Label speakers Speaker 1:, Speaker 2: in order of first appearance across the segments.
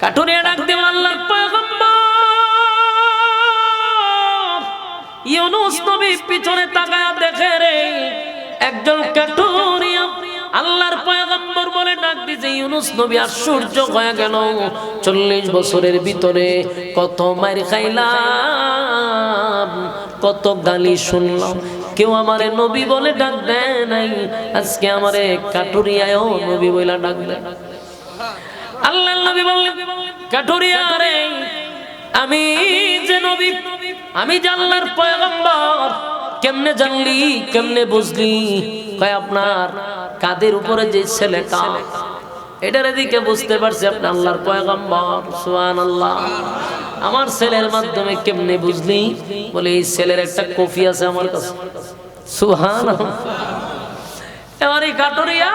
Speaker 1: কাঠুরিয়া ডাক দিয়ে আল্লাহর পয়গম্বর ইউনূস নবী পিছনে তাকায়া দেখে রে একজন কাঠুরিয়া। আল্লাহর পয়গম্বর বলে ডাক দিছে ইউনূস নবী আশ্চর্য হয়ে গেল, 40 বছরের ভিতরে কত মার খাইলাম, কত গালি শুনলাম, কেউ আমারে নবী বলে ডাক দেয় নাই, আজকে আমারে কাঠুরিয়াও নবী বইলা ডাক দেয়। আল্লাহর নবী বললেন কাঠুরিয়া রে আমি যে নবী, আমি যে আল্লাহর পয়গম্বর, কেমনে জানলি কেমনে বুঝলি? কয় আপনার কাদের উপরে যে ছেলেটা এটার দিকে বুঝতে পারছি আপনি আল্লাহর পয়গম্বর। সুবহানাল্লাহ। আমার ছেলের মাধ্যমে কেমনে বুঝলি? বলে এই ছেলের একটা কফি আছে আমার কাছে। সুবহানাল্লাহ। এবার এই কাঠুরিয়া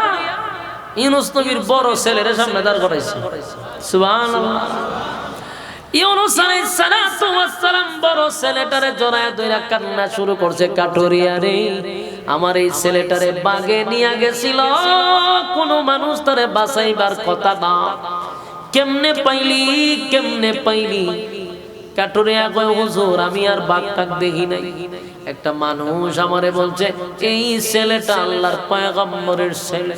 Speaker 1: ইউনূস নবীর বড় ছেলের সামনে দাঁড় করাইছে। সুবহানাল্লাহ। ইউনূস আলাইহিস সালাতু ওয়াস সালাম বড় ছেলেটারে জড়ায় ধরে কান্না শুরু করছে, কাঠুরিয়া রে আমার এই ছেলেটারে বাগে নিয়ে গেছিল, কোন মানুষ তারে বাঁচাইবার কথা না, কেমনে পাইলি কেমনে পাইলি? কাঠুরিয়া কয় হুজুর আমি আর বাঘ টাক দেখি নাই, একটা মানুষ আমারে বলছে এই ছেলেটা আল্লাহর পয়গম্বরের ছেলে,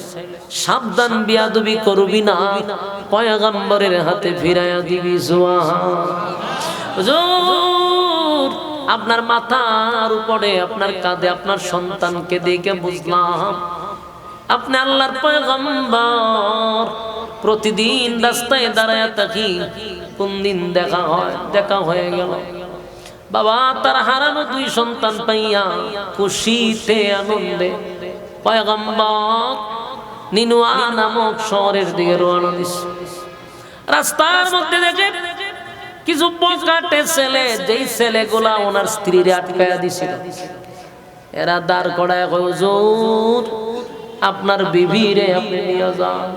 Speaker 1: সাবধান বিয়াদবি করবি না, পয়গম্বরের হাতে ফিরাইয়া দিবি। হুজুর আপনার মাথার উপরে আপনার কাঁধে আপনার সন্তানকে দেখে বুঝলাম আপনি আল্লাহর পয়গম্বর। প্রতিদিন রাস্তায় দাঁড়ায় থাকি, কোন দিন দেখা হয়ে গেল। বাবা তার হারানো 2 সন্তান পাইয়া খুশিতে আনন্দে পয়গম্বর নিনুয়া নামক শহরের দিকে রওনা দিছে। রাস্তার মধ্যে দেখে কিছু বকাটে ছেলে, যেই ছেলেগুলা ওনার স্ত্রীরে আটকায়া দিছিল, এরা দাঁড় করায় কয় হুজুর আপনার বিবিরে আপনি নিয়ে যান।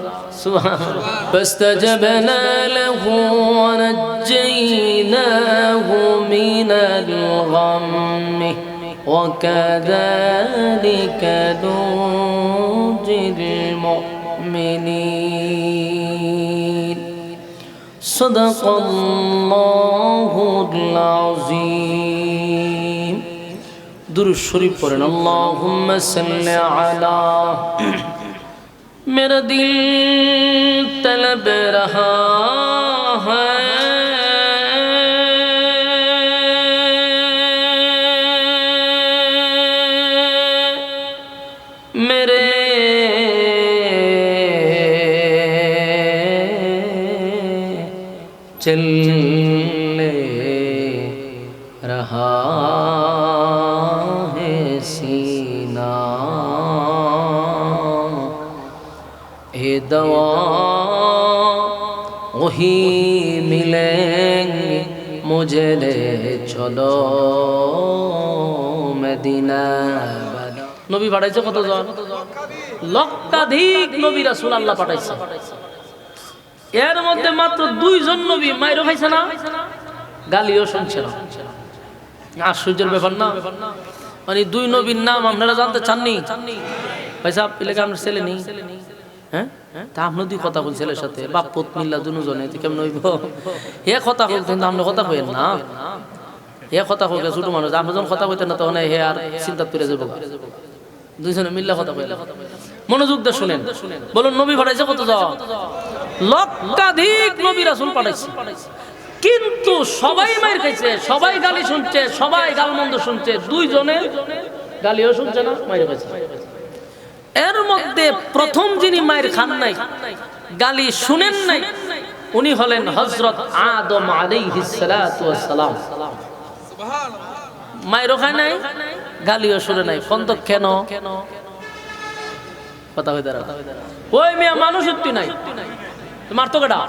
Speaker 1: সুবহানাল্লাহ। ফাস্তাজাবনা লাহু ওয়া নাজ্জাইনাহু মিনাল গাম্মি ওয়া কাযালিকা নুজিল মুমিনিন। সাদাকাল্লাহুল আযীম। दुरूद शरीफ पढ़ें। अल्लाहुम्मा सल्ली अला। मेरा दिल तलब रहा है मेरे चलने रहा दवा वही मिलेंगे मुझे ले चलो मदीना। নবী পাঠাইছে কতজন? লক্ষাধিক নবী রাসূল আল্লাহ পাঠাইছে। এর মধ্যে মাত্র 2 জন নবী মাইরও খাইছে না, গালিও শুনছে না। আশ্চর্যের ব্যাপার না? মানে 2 নবীর নাম আপনারা জানতে চাননি? ভাই সাহেব এলাকা আপনার ছেলে নেই, হ্যাঁ তা আপনি দুই কথা বল ছেলের সাথে, বাপ পুত মিল্লা দুজনে কেমন হইব? হে কথা কইতেন কিন্তু আপনি কথা কইেন না, হে কথা কইলে ছোট মানুষ, আপনি যখন কথা কইতেন না তখন হে আর চিন্তা তুলে যাব, দুইজনে মিল্লা কথা কইলেন। মনোযোগ দিয়ে শুনেন, বলুন নবী পাঠাইছে কত জন? লক্ষাধিক নবী রাসূল পাঠাইছে, কিন্তু সবাই মাইর খাইছে, সবাই গালি শুনছে, সবাই গালমন্দ শুনছে, 2 জনে গালিও শুনছে না, মাইর খাইছে। এর মধ্যে প্রথম যিনি মায়ের খান নাই, গালি শুনেন নাই, উনি হলেন হযরত আদম আলাইহিস সালাতু ওয়াস সালাম। সুবহানাল্লাহ। মায়ের খায় নাই, গালিও শুনে নাই। কোন তো কেন কথা হই দাঁড়া? ওই মিয়া মানুষত্ব নাই, মারতো কেডা?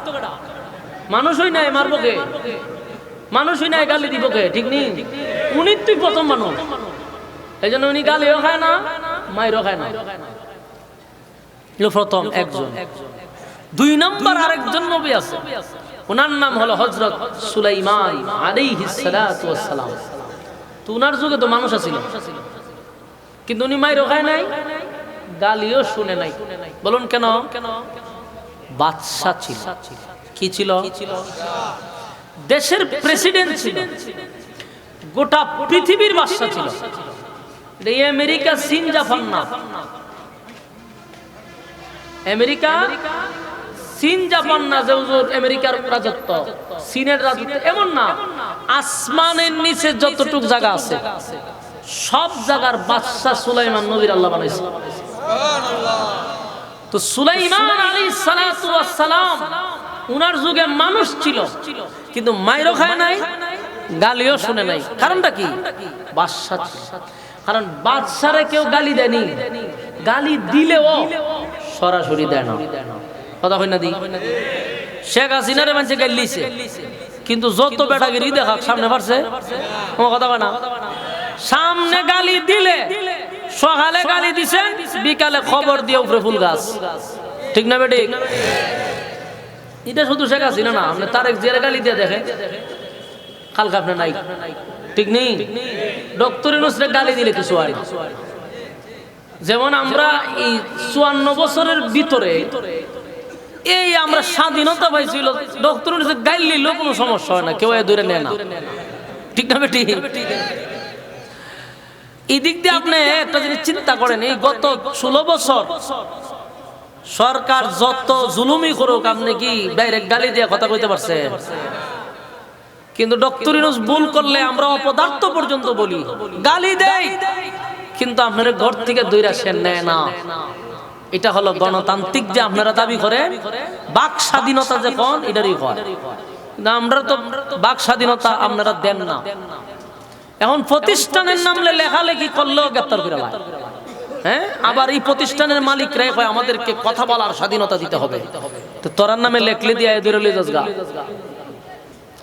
Speaker 1: মানুষই নাই, মারবো কে? মানুষই নাই, গালি দিব কে? ঠিক নেই, উনি তুই প্রথম মানুষ, এইজন্য উনি গালিও খায় না, মায়েরও খায় না। প্রথম একজন। 2 নম্বর আরেকজন নবী আছে, ওনার নাম হলো হযরত সুলাইমান আলাইহিস সালাতু ওয়াস সালাম। তো ওনার যুগে তো মানুষ ছিল, কিন্তু উনি মাইরও খায় নাই, গালিও শুনে নাই। বলুন কেন? বাদশা ছিল। কি ছিল? দেশের প্রেসিডেন্ট ছিল, গোটা পৃথিবীর বাদশা ছিল। এই আমেরিকা, চীন, জাপান না। আমেরিকা, চীন, জাপান না যে হুজুর আমেরিকার রাজত্ব, চীনের রাজত্ব, এমন না। আসমানের নিচে যতটুক জায়গা আছে সব জায়গার বাদশা সুলাইমান নবীর আল্লাহ বানাইছে। তো সুলাইমান আলাইহিস সালাতু ওয়াস সালাম উনার যুগে মানুষ ছিল, কিন্তু মাইরও খায় নাই, গালিও শুনে নাই। কারণটা কি? বাদশা ছিল। কারণ বাদশারে কেউ গালি দেয়নি, গালি দিলেও সরাসরি দেয় না। কথা কই না দি? শেখ হাসিনারে মানুষে গালি দিছে, কিন্তু যত বেটাগিরি দেখাক সামনে পারছে কথা কয় না। সামনে গালি দিলে, সকালে গালি দিছে, বিকালে খবর দিয়ে উপরে ফুল গাছ। ঠিক না বেটি? এটা শুধু শেখ হাসিনা না, আপনি তারেক জিয়ার গালি দিয়ে দেখেন, কালকে আপনি নাই। ঠিক নেই? ডক্টর ইউনূসের গালি দিলে কিছু হয় না। যেমন আমরা এই 54 বছরের ভিতরে এই আমরা স্বাধীনতা পাইছিল, ডক্টর ইউনূসের গালি দিলেও কোনো সমস্যা হয় না, কেউ ধরে নেয় না। ঠিক না বেটি? এই দিক দিয়ে আপনি একটা জিনিস চিন্তা করেন, এই গত 16 বছর সরকার যত জুলুমি করুক, আপনি কি ডাইরেক্ট গালি দিয়ে কথা কইতে পারছে? কিন্তু ডক্টর ইউনূস ভুল করলে আমরা অপদার্থ পর্যন্ত বলি, গালি দেই, কিন্তু আপনারা ঘর থেকে দইরা সেন নেয় না। এটা হলো গণতান্ত্রিক যে আপনারা দাবি করেন, বাক স্বাধীনতা যে কোন এটারই হয় না। আমরা তো বাক স্বাধীনতা আপনারা দেন না। এখন প্রতিষ্ঠানের নামে লেখালেখি করলেও গ্রেফতার করে হয়। হ্যাঁ, আবার এই প্রতিষ্ঠানের মালিকরাই হয় আমাদেরকে কথা বলার স্বাধীনতা দিতে হবে। তো তোরার নামে লেখলে দিয়ে এদের লইজাসগা।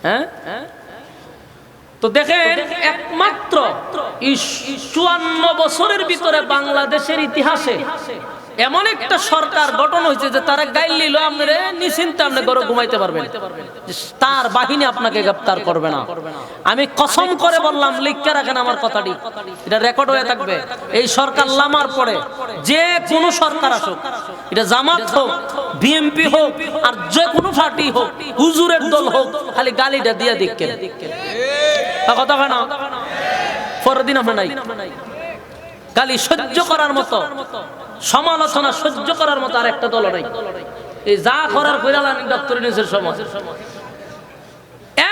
Speaker 1: হ্যাঁ, তো দেখেন একমাত্র 54 বছরের ভিতরে বাংলাদেশের ইতিহাসে এমন একটা সরকার গঠন হয়েছে যে তারা গাইল নিল, আপনারা নিশ্চিন্তে আপনি ঘরে ঘুমাইতে পারবেন, তার বাহিনী আপনাকে গ্রেফতার করবে না। আমি কসম করে বললাম, লিখে রাখেন আমার কথাটি, এটা রেকর্ড হয়ে থাকবে। এই সরকার লামার পরে যে কোনো সরকার আসুক, এটা জামাত হোক, বিএনপি হোক, আর যে কোনো পার্টি হোক, হুজুরের দল হোক, খালি গালিটা দিয়ে দেখেন কথা হয় না। পরের দিন আপনি নাই, গালি সহ্য করার মতো, সমালোচনা সহ্য করার মতো আর একটা দল নাই। এই যা করার কইরালেন ডক্টর ইউনূসের সময়।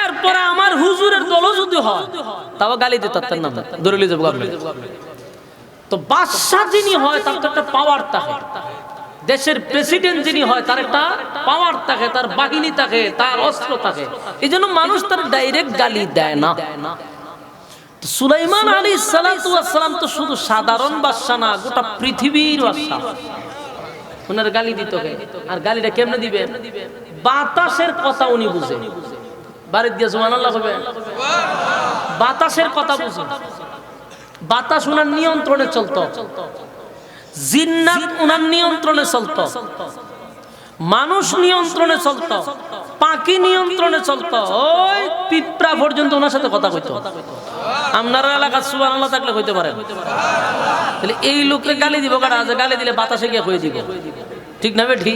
Speaker 1: এরপরে আমার হুজুরের দলও যদি হয় তাও গালি দিতে পারতেন না, ধরে লিয়ে যাবো। তো বাদশা যিনি হয় তার তো একটা পাওয়ার থাকে, দেশের প্রেসিডেন্ট যিনি হয় তার একটা পাওয়ার থাকে, তার বাহিনী থাকে, তার অস্ত্র থাকে। এই জন্য মানুষ তার ডাইরেক্ট গালি দেয় না। সুলাইমান আলাইহিস সালাতু ওয়াস সালাম তো শুধু সাধারণ বাদশা না, গোটা পৃথিবীর বাদশা। ওনার গালি দিত কে? আর গালিটা কেমনে দিবেন? বাতাসের কথা উনি বুঝে, বাড়ি দিয়ে সুবহানাল্লাহ হবে, বাতাসের কথা বুঝে। বাতাস ওনার নিয়ন্ত্রণে চলতো, জিন্নাত ওনার নিয়ন্ত্রণে চলতো, মানুষ নিয়ন্ত্রণে চলতো, পাখি নিয়ন্ত্রণে চলতো, ওই পিঁপড়া পর্যন্ত ওনার সাথে কথা কইতো। আপনার এলাকা সুবহানাল্লাহ থাকলে কইতে পারেন। তাহলে এই লোককে গালি দিব কারা? যে গালি দিলে বাতাসে গিয়ে কই দিব। ঠিক না বেঠি?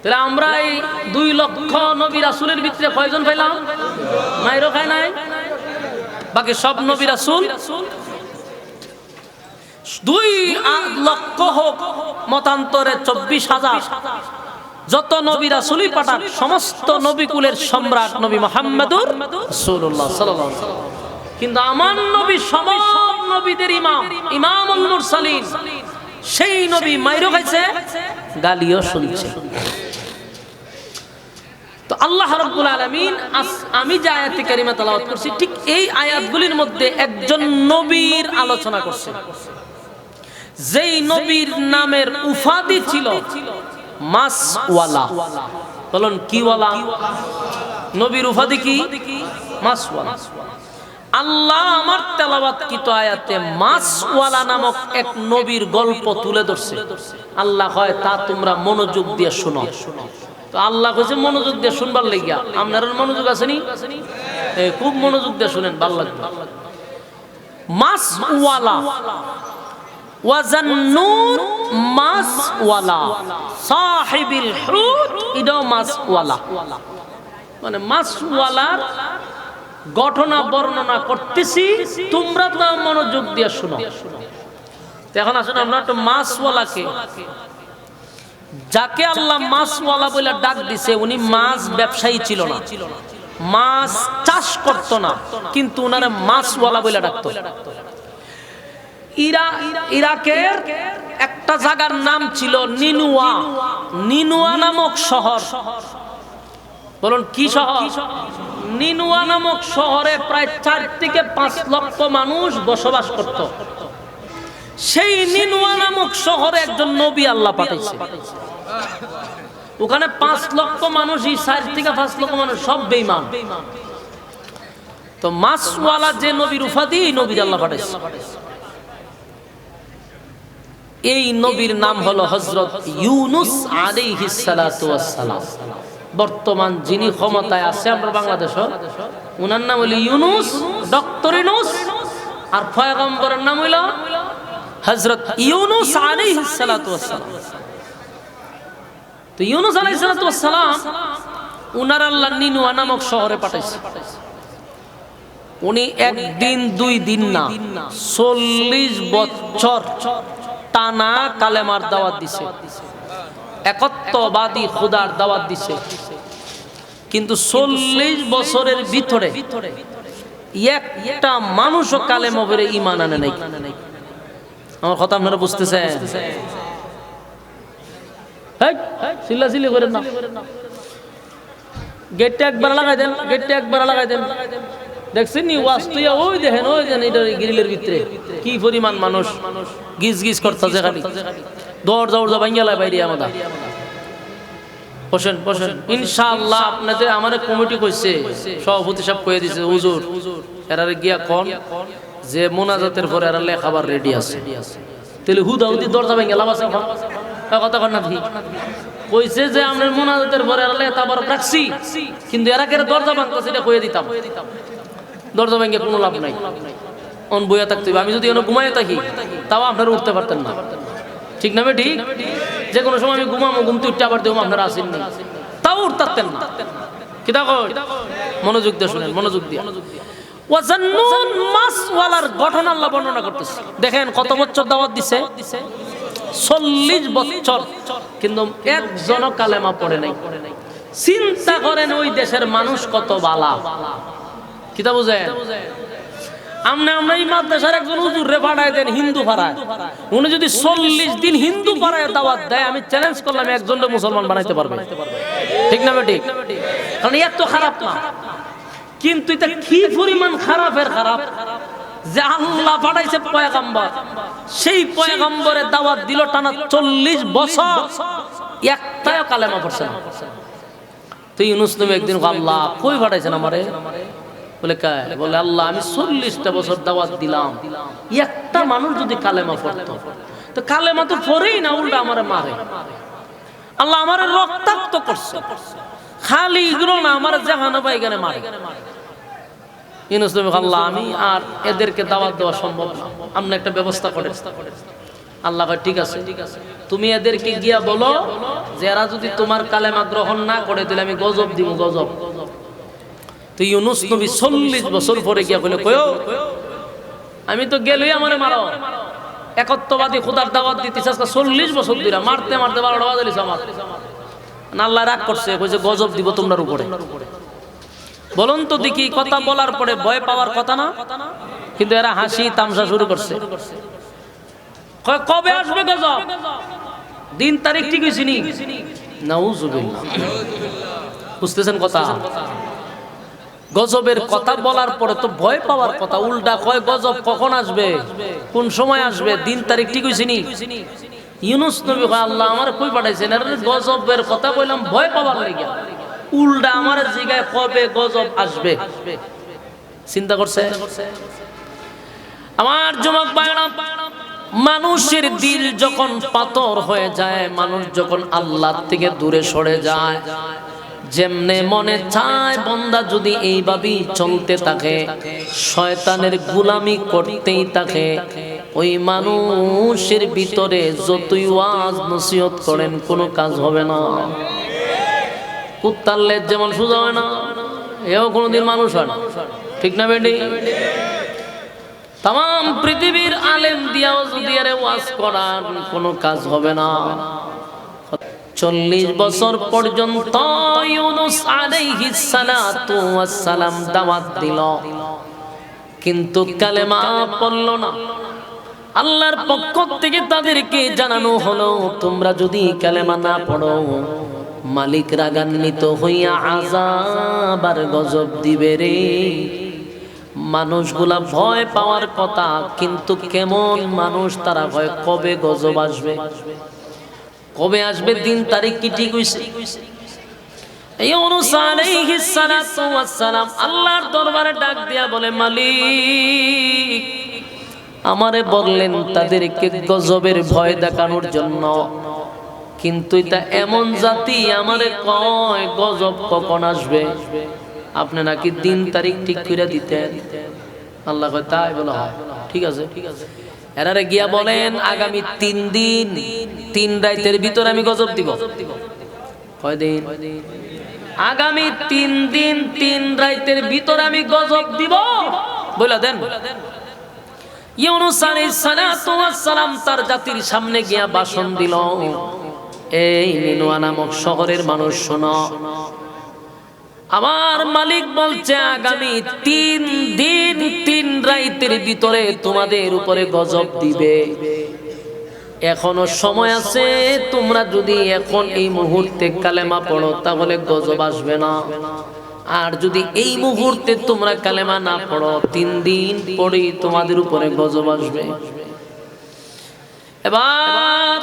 Speaker 1: তাহলে আমরা এই 2 লক্ষ নবী রাসূলের ভিতরে কয়জন পাইলাম? মাইরও খায় নাই, বাকি সব নবী রাসূল। 2 লক্ষ হোক মতান্তরে 24,000, যত নবী রাসূলই পাঠাক, সমস্ত নবী কুলের সম্রাট নবী মুহাম্মদুর রাসূলুল্লাহ সাল্লাল্লাহু আলাইহি ওয়াসাল্লাম। কিন্তু আমার নবী সব নবীদের ইমাম, ইমামুল মুরসালিন, সেই নবী মাইরও খাইছে, গালিও শুনছে। তো আল্লাহ রাব্বুল আলামিন আমি যে আয়াতে কারিমা তেলাওয়াত করছি, ঠিক এই আয়াতগুলির মধ্যে একজন নবীর আলোচনা করছে, যেই নবীর নামের উপাধি ছিল মাসওয়ালা। বলুন কি ওয়ালা? নবীর উপাধি কি? মাসওয়ালা। আল্লাহ আমার তেলাওয়াতকৃত আয়াতে মাসওয়ালা নামক এক নবীর গল্প তুলে ধরছে। আল্লাহ কয় তা তোমরা মনোযোগ দিয়ে শোনো। তো আল্লাহ কইছে মনোযোগ দিয়ে শুনবার লাগিয়া। আপনার মনোযোগ আছে নি? খুব মনোযোগ দিয়ে শুনেন, ভালো লাগবে। মাসওয়ালা ওয়াজান্নুন মাছওয়ালা, সাহিবিল হুত এটাও মাছওয়ালা, মানে মাছওয়ালার ঘটনা বর্ণনা করতেছি, তোমরা তো মনোযোগ দিয়ে শোনো। এখন আসুন আমরা একটু মাছওয়ালাকে, যাকে আল্লাহ মাছওয়ালা বলে ডাক দিছে, উনি মাছ ব্যবসায়ী ছিল না, মাছ চাষ করতো না, কিন্তু উনারা মাছওয়ালা বলে ডাকতো। ইরাকের একটা জায়গার নাম ছিল নিনুয়া, নিনুয়া নামক শহর। বলুন কি শহর? নিনুয়া নামক শহরে প্রায় 4 থেকে 5 লক্ষ মানুষ বসবাস করত। সেই নিনুয়া নামক শহরে একজন নবী আল্লাহ পাঠাইছে। ওখানে 5 লক্ষ মানুষই, 4 থেকে 5 লক্ষ মানুষ সব বেঈমান। তো মাছওয়ালা যে নবীর উপাধি, এই নবী আল্লাহ পাঠাইছে। এই নবীর নাম হলো হযরত ইউনুস আলাইহিস সালাতু ওয়াস সালাম। বর্তমান যিনি ক্ষমতায় আছে আমরা বাংলাদেশে, উনার নাম হলো ইউনুস, ডক্টর ইউনুস, আর পয়গম্বরের নাম হলো হযরত ইউনুস আলাইহিস সালাতু ওয়াস সালাম। তো ইউনুস আলাইহিস সালাতু ওয়াস সালাম উনার আল্লাহ নিনুয়া নামক শহরে পাঠাইছে। উনি একদিন 2 দিন না 40 বছর টানা কালেমার দাওয়াত দিছে, একত্ববাদী খোদার দাওয়াত দিছে। কিন্তু 40 বছরের ভিতরে একটা মানুষও কালেমা পড়ে ঈমান আনে নাই। আমার কথা আপনারা বুঝতেছেন? চিল্লাচিল্লি করেন না, গেটটা একবার লাগাই দেন, গেটটা একবার লাগাই দেন। দেখছেন নি ওয়াস্তুয়া? ওই দেখেন, ওই দেখেন, এটা গ্রিলের ভিতরে কি পরিমাণ মানুষ গিজ গিজ করতেছে, খালি দরজা উড়জা ভাঙ্গিয়া বাইরে। আমাদের বসেন বসেন, ইনশাআল্লাহ আপনাদের আমার কমিটি কইছে, সভাপতি সাহেব কয়ে দিছে, হুজুর এরারে গিয়া কোন যে মোনাজাতের পরে এরা লেখাবার রেডি আছে, তাহলে হুদাহুদি দরজা ভাঙ্গিয়া লাভ আছে? কথা কর না, ঠিক কইছে যে আমরা মোনাজাতের পরে এরা লেখাবার রাখছি, কিন্তু এরা কে দরজা ভাঙতেছে এটা কয়ে দিতাম। দরজা ভেঙে কোনো লাভ নাই, অন বইয়া থাকতে হবে। আমি যদি ঘুমাইয়া থাকি তাও আপনারা উঠতে পারতেন না, ঠিক না? ঠিক, যে কোনো সময় আমি ঘুমামো, ঘুমতে উঠতে আবার দেবো, আপনারা আসেন না, তাও উঠতে পারতেন না। কি দেখো, মনোযোগ দিয়ে শুনেন, মনোযোগ দিয়ে। ওয়াজান্নুন মাছওয়ালার ঘটনা আল্লাহ বর্ণনা করতেছে। দেখেন কত বছর দাওয়াত দিছে, 40 বছর, কিন্তু একজনও কালেমা পড়ে নাই। চিন্তা করেন ওই দেশের মানুষ কত বালা। কিতা বুঝেন? আমরা এই মাদ্রাসার একজন হুজুর রে পাঠায় দেন হিন্দু পাড়ায়, উনি যদি 40 দিন হিন্দু পাড়ায় দাওয়াত দেয়, আমি চ্যালেঞ্জ করলাম একজনকে মুসলমান বানাইতে পারবে, ঠিক না? ঠিক, কারণ এত খারাপ না। কিন্তু এটা কি পরিমাণ খারাপের খারাপ যে আল্লাহ পাঠাইছে পয়গম্বর, সেই পয়গম্বরের দাওয়াত দিল টানা 40 বছর, একটাও কালেমা পড়ছে না। তো ইউনুস নবী একদিন আল্লাহ কই পাঠাইছেন আমারে? বলে কায়? বলে আল্লাহ আমি 40টা বছর দাওয়াত দিলাম, একটা মানুষ যদি কালেমা পড়তো, তো কালেমা তো পড়েই না, উল্টা আমারে মারে। আল্লাহ আমারে রক্তাক্ত করছে, খালি এগুলো না, আমার যেখানে পাই এখানে মারে। ইউনুস নবী আল্লাহ আমি আর এদেরকে দাওয়াত দেওয়া সম্ভব না, আপনি একটা ব্যবস্থা করেন। আল্লাহ ভাই ঠিক আছে, তুমি এদেরকে গিয়া বলো যে এরা যদি তোমার কালেমা গ্রহণ না করে দিলে আমি গজব দিব, গজব। তো ইউনুস নবী 40 বছর পরে গিয়া বলে, কয়ো আমি তো গেলই আমারে মারো, একত্ববাদী খোদার দাওয়াত দিতেছে আজকে 40 বছর ধরে, মারতে মারতে 12টা বাজালিস আমার। আল্লাহ রাগ করছে, কইছে গজব দিব তোমার উপরে। বলুন তো দেখি, কথা বলার পরে ভয় পাওয়ার কথা না? কিন্তু এরা হাসি তামসা শুরু করছে। কবে আসবে গজব? দিন তারিখ ঠিক হইছে নি? নাউজুবিল্লাহ। বুঝতেছেন কথা? গজবের কথা বলার পরে তো ভয় পাওয়ার কথা, উল্টা কয় গজব কখন আসবে, কোন সময় আসবে, দিন তারিখ ঠিক হইছে নি? ইউনুস নবী কয় আল্লাহ আমারে কই পাঠাইছেন? এর গজবের কথা বললাম ভয় পাওয়ার লাগি, উল্টা আমার জিগায় কবে গজব আসবে। চিন্তা করছে? আমার যুবক ভাইরা, মানুষের দিল যখন পাথর হয়ে যায়, মানুষ যখন আল্লাহ থেকে দূরে সরে যায়, যেমনে মনে চায় বান্দা যদি এইভাবেই চলতে থাকে, শয়তানের গোলামি করতেই থাকে, ওই মানুষের ভিতরে যতই ওয়াজ নসিহত করেন কোনো কাজ হবে না। কুত্তার লেজ যেমন সোজা হয় না, এও কোনোদিন মানুষ হয় না, ঠিক না বেটি? তাম পৃথিবীর আলেম দিয়াও যদি আরে ওয়াজ করার কোনো কাজ হবে না। 40 বছর পর্যন্ত ইউনুস আলাইহিস সালাতু ওয়াস সালাম দাওয়াত দিল, কিন্তু কালেমা পড়ল না। আল্লাহর পক্ষ থেকে তাদেরকে জানানো হলো, তোমরা যদি কালেমা না পড়ো মালিক রাগান্বিত হইয়া আযাব আর গজব দিবে রে। মানুষগুলা ভয় পাওয়ার কথা, কিন্তু কেমন মানুষ তারা ভয়, কবে গজব আসবে, কবে আসবে, দিন তারিখ কি ঠিক হইছে? ইউনুস আলাইহিস সালাতু ওয়াস সালাম আল্লাহর দরবারে ডাক দিয়া বলে, মালিক আমারে বললেন তাদেরকে গজবের ভয় দেখানোর জন্য, কিন্তু এটা এমন জাতি আমারে কয় গজব কখন আসবে, আপনি নাকি দিন তারিখ ঠিক করে দিতেন। আল্লাহ কয় তাই বলে, হয় ঠিক আছে। এরারে গিয়া বলেন আগামী 3 দিন 3 রাতের ভিতরে আমি গজব দিব। কয় দিন? আগামী 3 দিন 3 রাতের ভিতরে আমি গজব দিব বলে দেন। ইউনুস আলাইহিস সালাতু ওয়াস সালাম তার জাতির সামনে গিয়া ভাষণ দিল, এই নিনুয়া নামক শহরের মানুষ শোনো, আমার মালিক বলছে আগামী 3 দিন 3 রাতের ভিতরে তোমাদের উপরে গজব দিবে। এখনো সময় আছে, তোমরা যদি এখন এই মুহূর্তে কালেমা পড়ো তাহলে গজব আসবে না, আর যদি এই মুহূর্তে তোমরা কালেমা না পড়ো 3 দিন পরেই তোমাদের উপরে গজব আসবে। এবার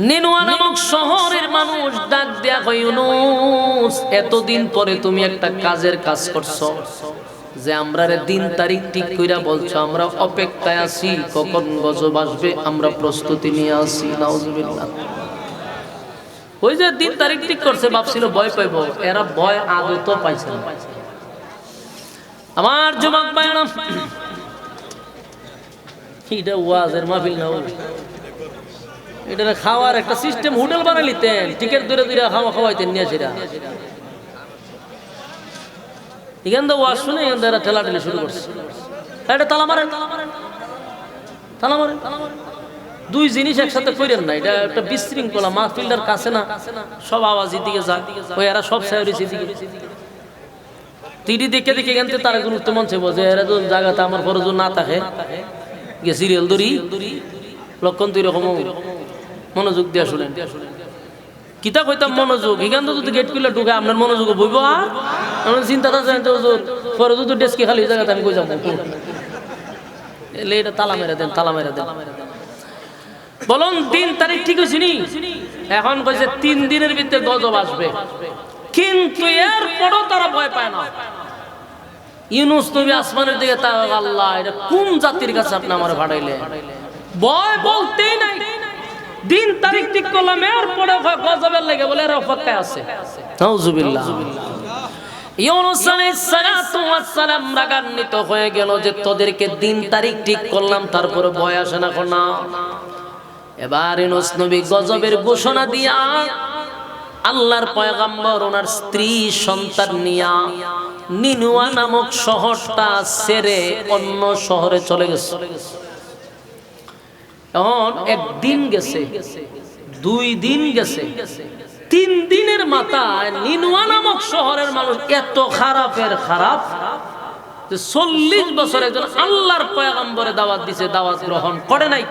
Speaker 1: নিনুয়া নামক শহরের মানুষ ডাক দেয়া কয়, ইউনুস এতদিন পরে তুমি একটা কাজের কাজ করছো, যে আমরা দিন তারিখ ঠিক কইরা বলছো, আমরা অপেক্ষায় আছি কখন গজব আসবে, আমরা প্রস্তুতি নিয়ে আছি। নাউজুবিল্লাহ। ওই যে দিন তারিখ ঠিক করছে ভাবছিল ভয় পাইবো, এরা ভয় আদত পাইছে না। আমার যুবক ভাইরা, এটা ওয়াজের মাহফিল না, এটা খাওয়ার একটা সিস্টেম, হোটেল বানাই নিতেন, টিকিট দূরে দূরে খাওয়া খাওয়াইতেন নিয়ে সেটা। এখান তো ওয়াজ শুনে এরা ঠেলাঠেলি শুরু করছে, এটা তালা মারেন তালা মারেন। 2 জিনিস একসাথে করেন না, এটা একটা বিশৃঙ্খলা। মাহফিলটার কাছে না, সব আওয়াজ এদিকে যায়, ওই এরা সব সাইরেছে এদিকে। তিডি দেখে দেখে এখান থেকে তারা গুরুত্ব মনছে বোঝে, এরা তো জায়গাতে আমার ফরজ না থাকে গিয়ে সিরিয়াল ধরি লক্ষণ তো এরকম মনোযোগ দিয়ে শুনেন। কিতা কইতাম মনোযোগ, এখান তো যদি গেট খুলে ঢুকে আপনার মনোযোগ বইব, আর চিন্তাটা জানতে হুজুর ফরজ তো ডেস্কে খালি জায়গাতে আমি কই যাব, এলে এটা তালা মেরে দেন, তালা মেরে দেন। বলুন 3 তারিখ ঠিক হয়েছে নি? এখন কইছে 3 দিনের ভিতরে গজব আসবে, কিন্তু এরপরও তারা ভয় পায় না। ইউনুস নবী আসমানের দিকে তাকায়, আল্লাহ এটা কোন জাতির কাছে আপনি আমারে পাঠাইলেন? ভয় বলতেই নাই, দিন তারিখ ঠিক করলাম, এরপরে গজবের লেগে বলে এরা অপেক্ষায় আছে। নাউজুবিল্লাহ। ইউনুস আলাইহিস সালাতু ওয়াস সালাম রাগান্বিত হয়ে গেল যে তোদেরকে দিন তারিখ ঠিক করলাম, তারপরে ভয় আসে না কোন। এবার ইউনুস নবী গজবের ঘোষণা দিয়া আল্লাহর পয়গম্বর ওনার স্ত্রী সন্তান নিয়া নিনুয়া নামক শহরটা ছেড়ে অন্য শহরে চলে গেছে। এখন 1 দিন গেছে, 2 দিন গেছে, 3 দিনের মাথায় নিনুয়া নামক শহরের মানুষ এত খারাপের খারাপ যে 40 বছর একজন আল্লাহর পয়গম্বরে দাওয়াত দিছে, দাওয়াত গ্রহণ করে নাই।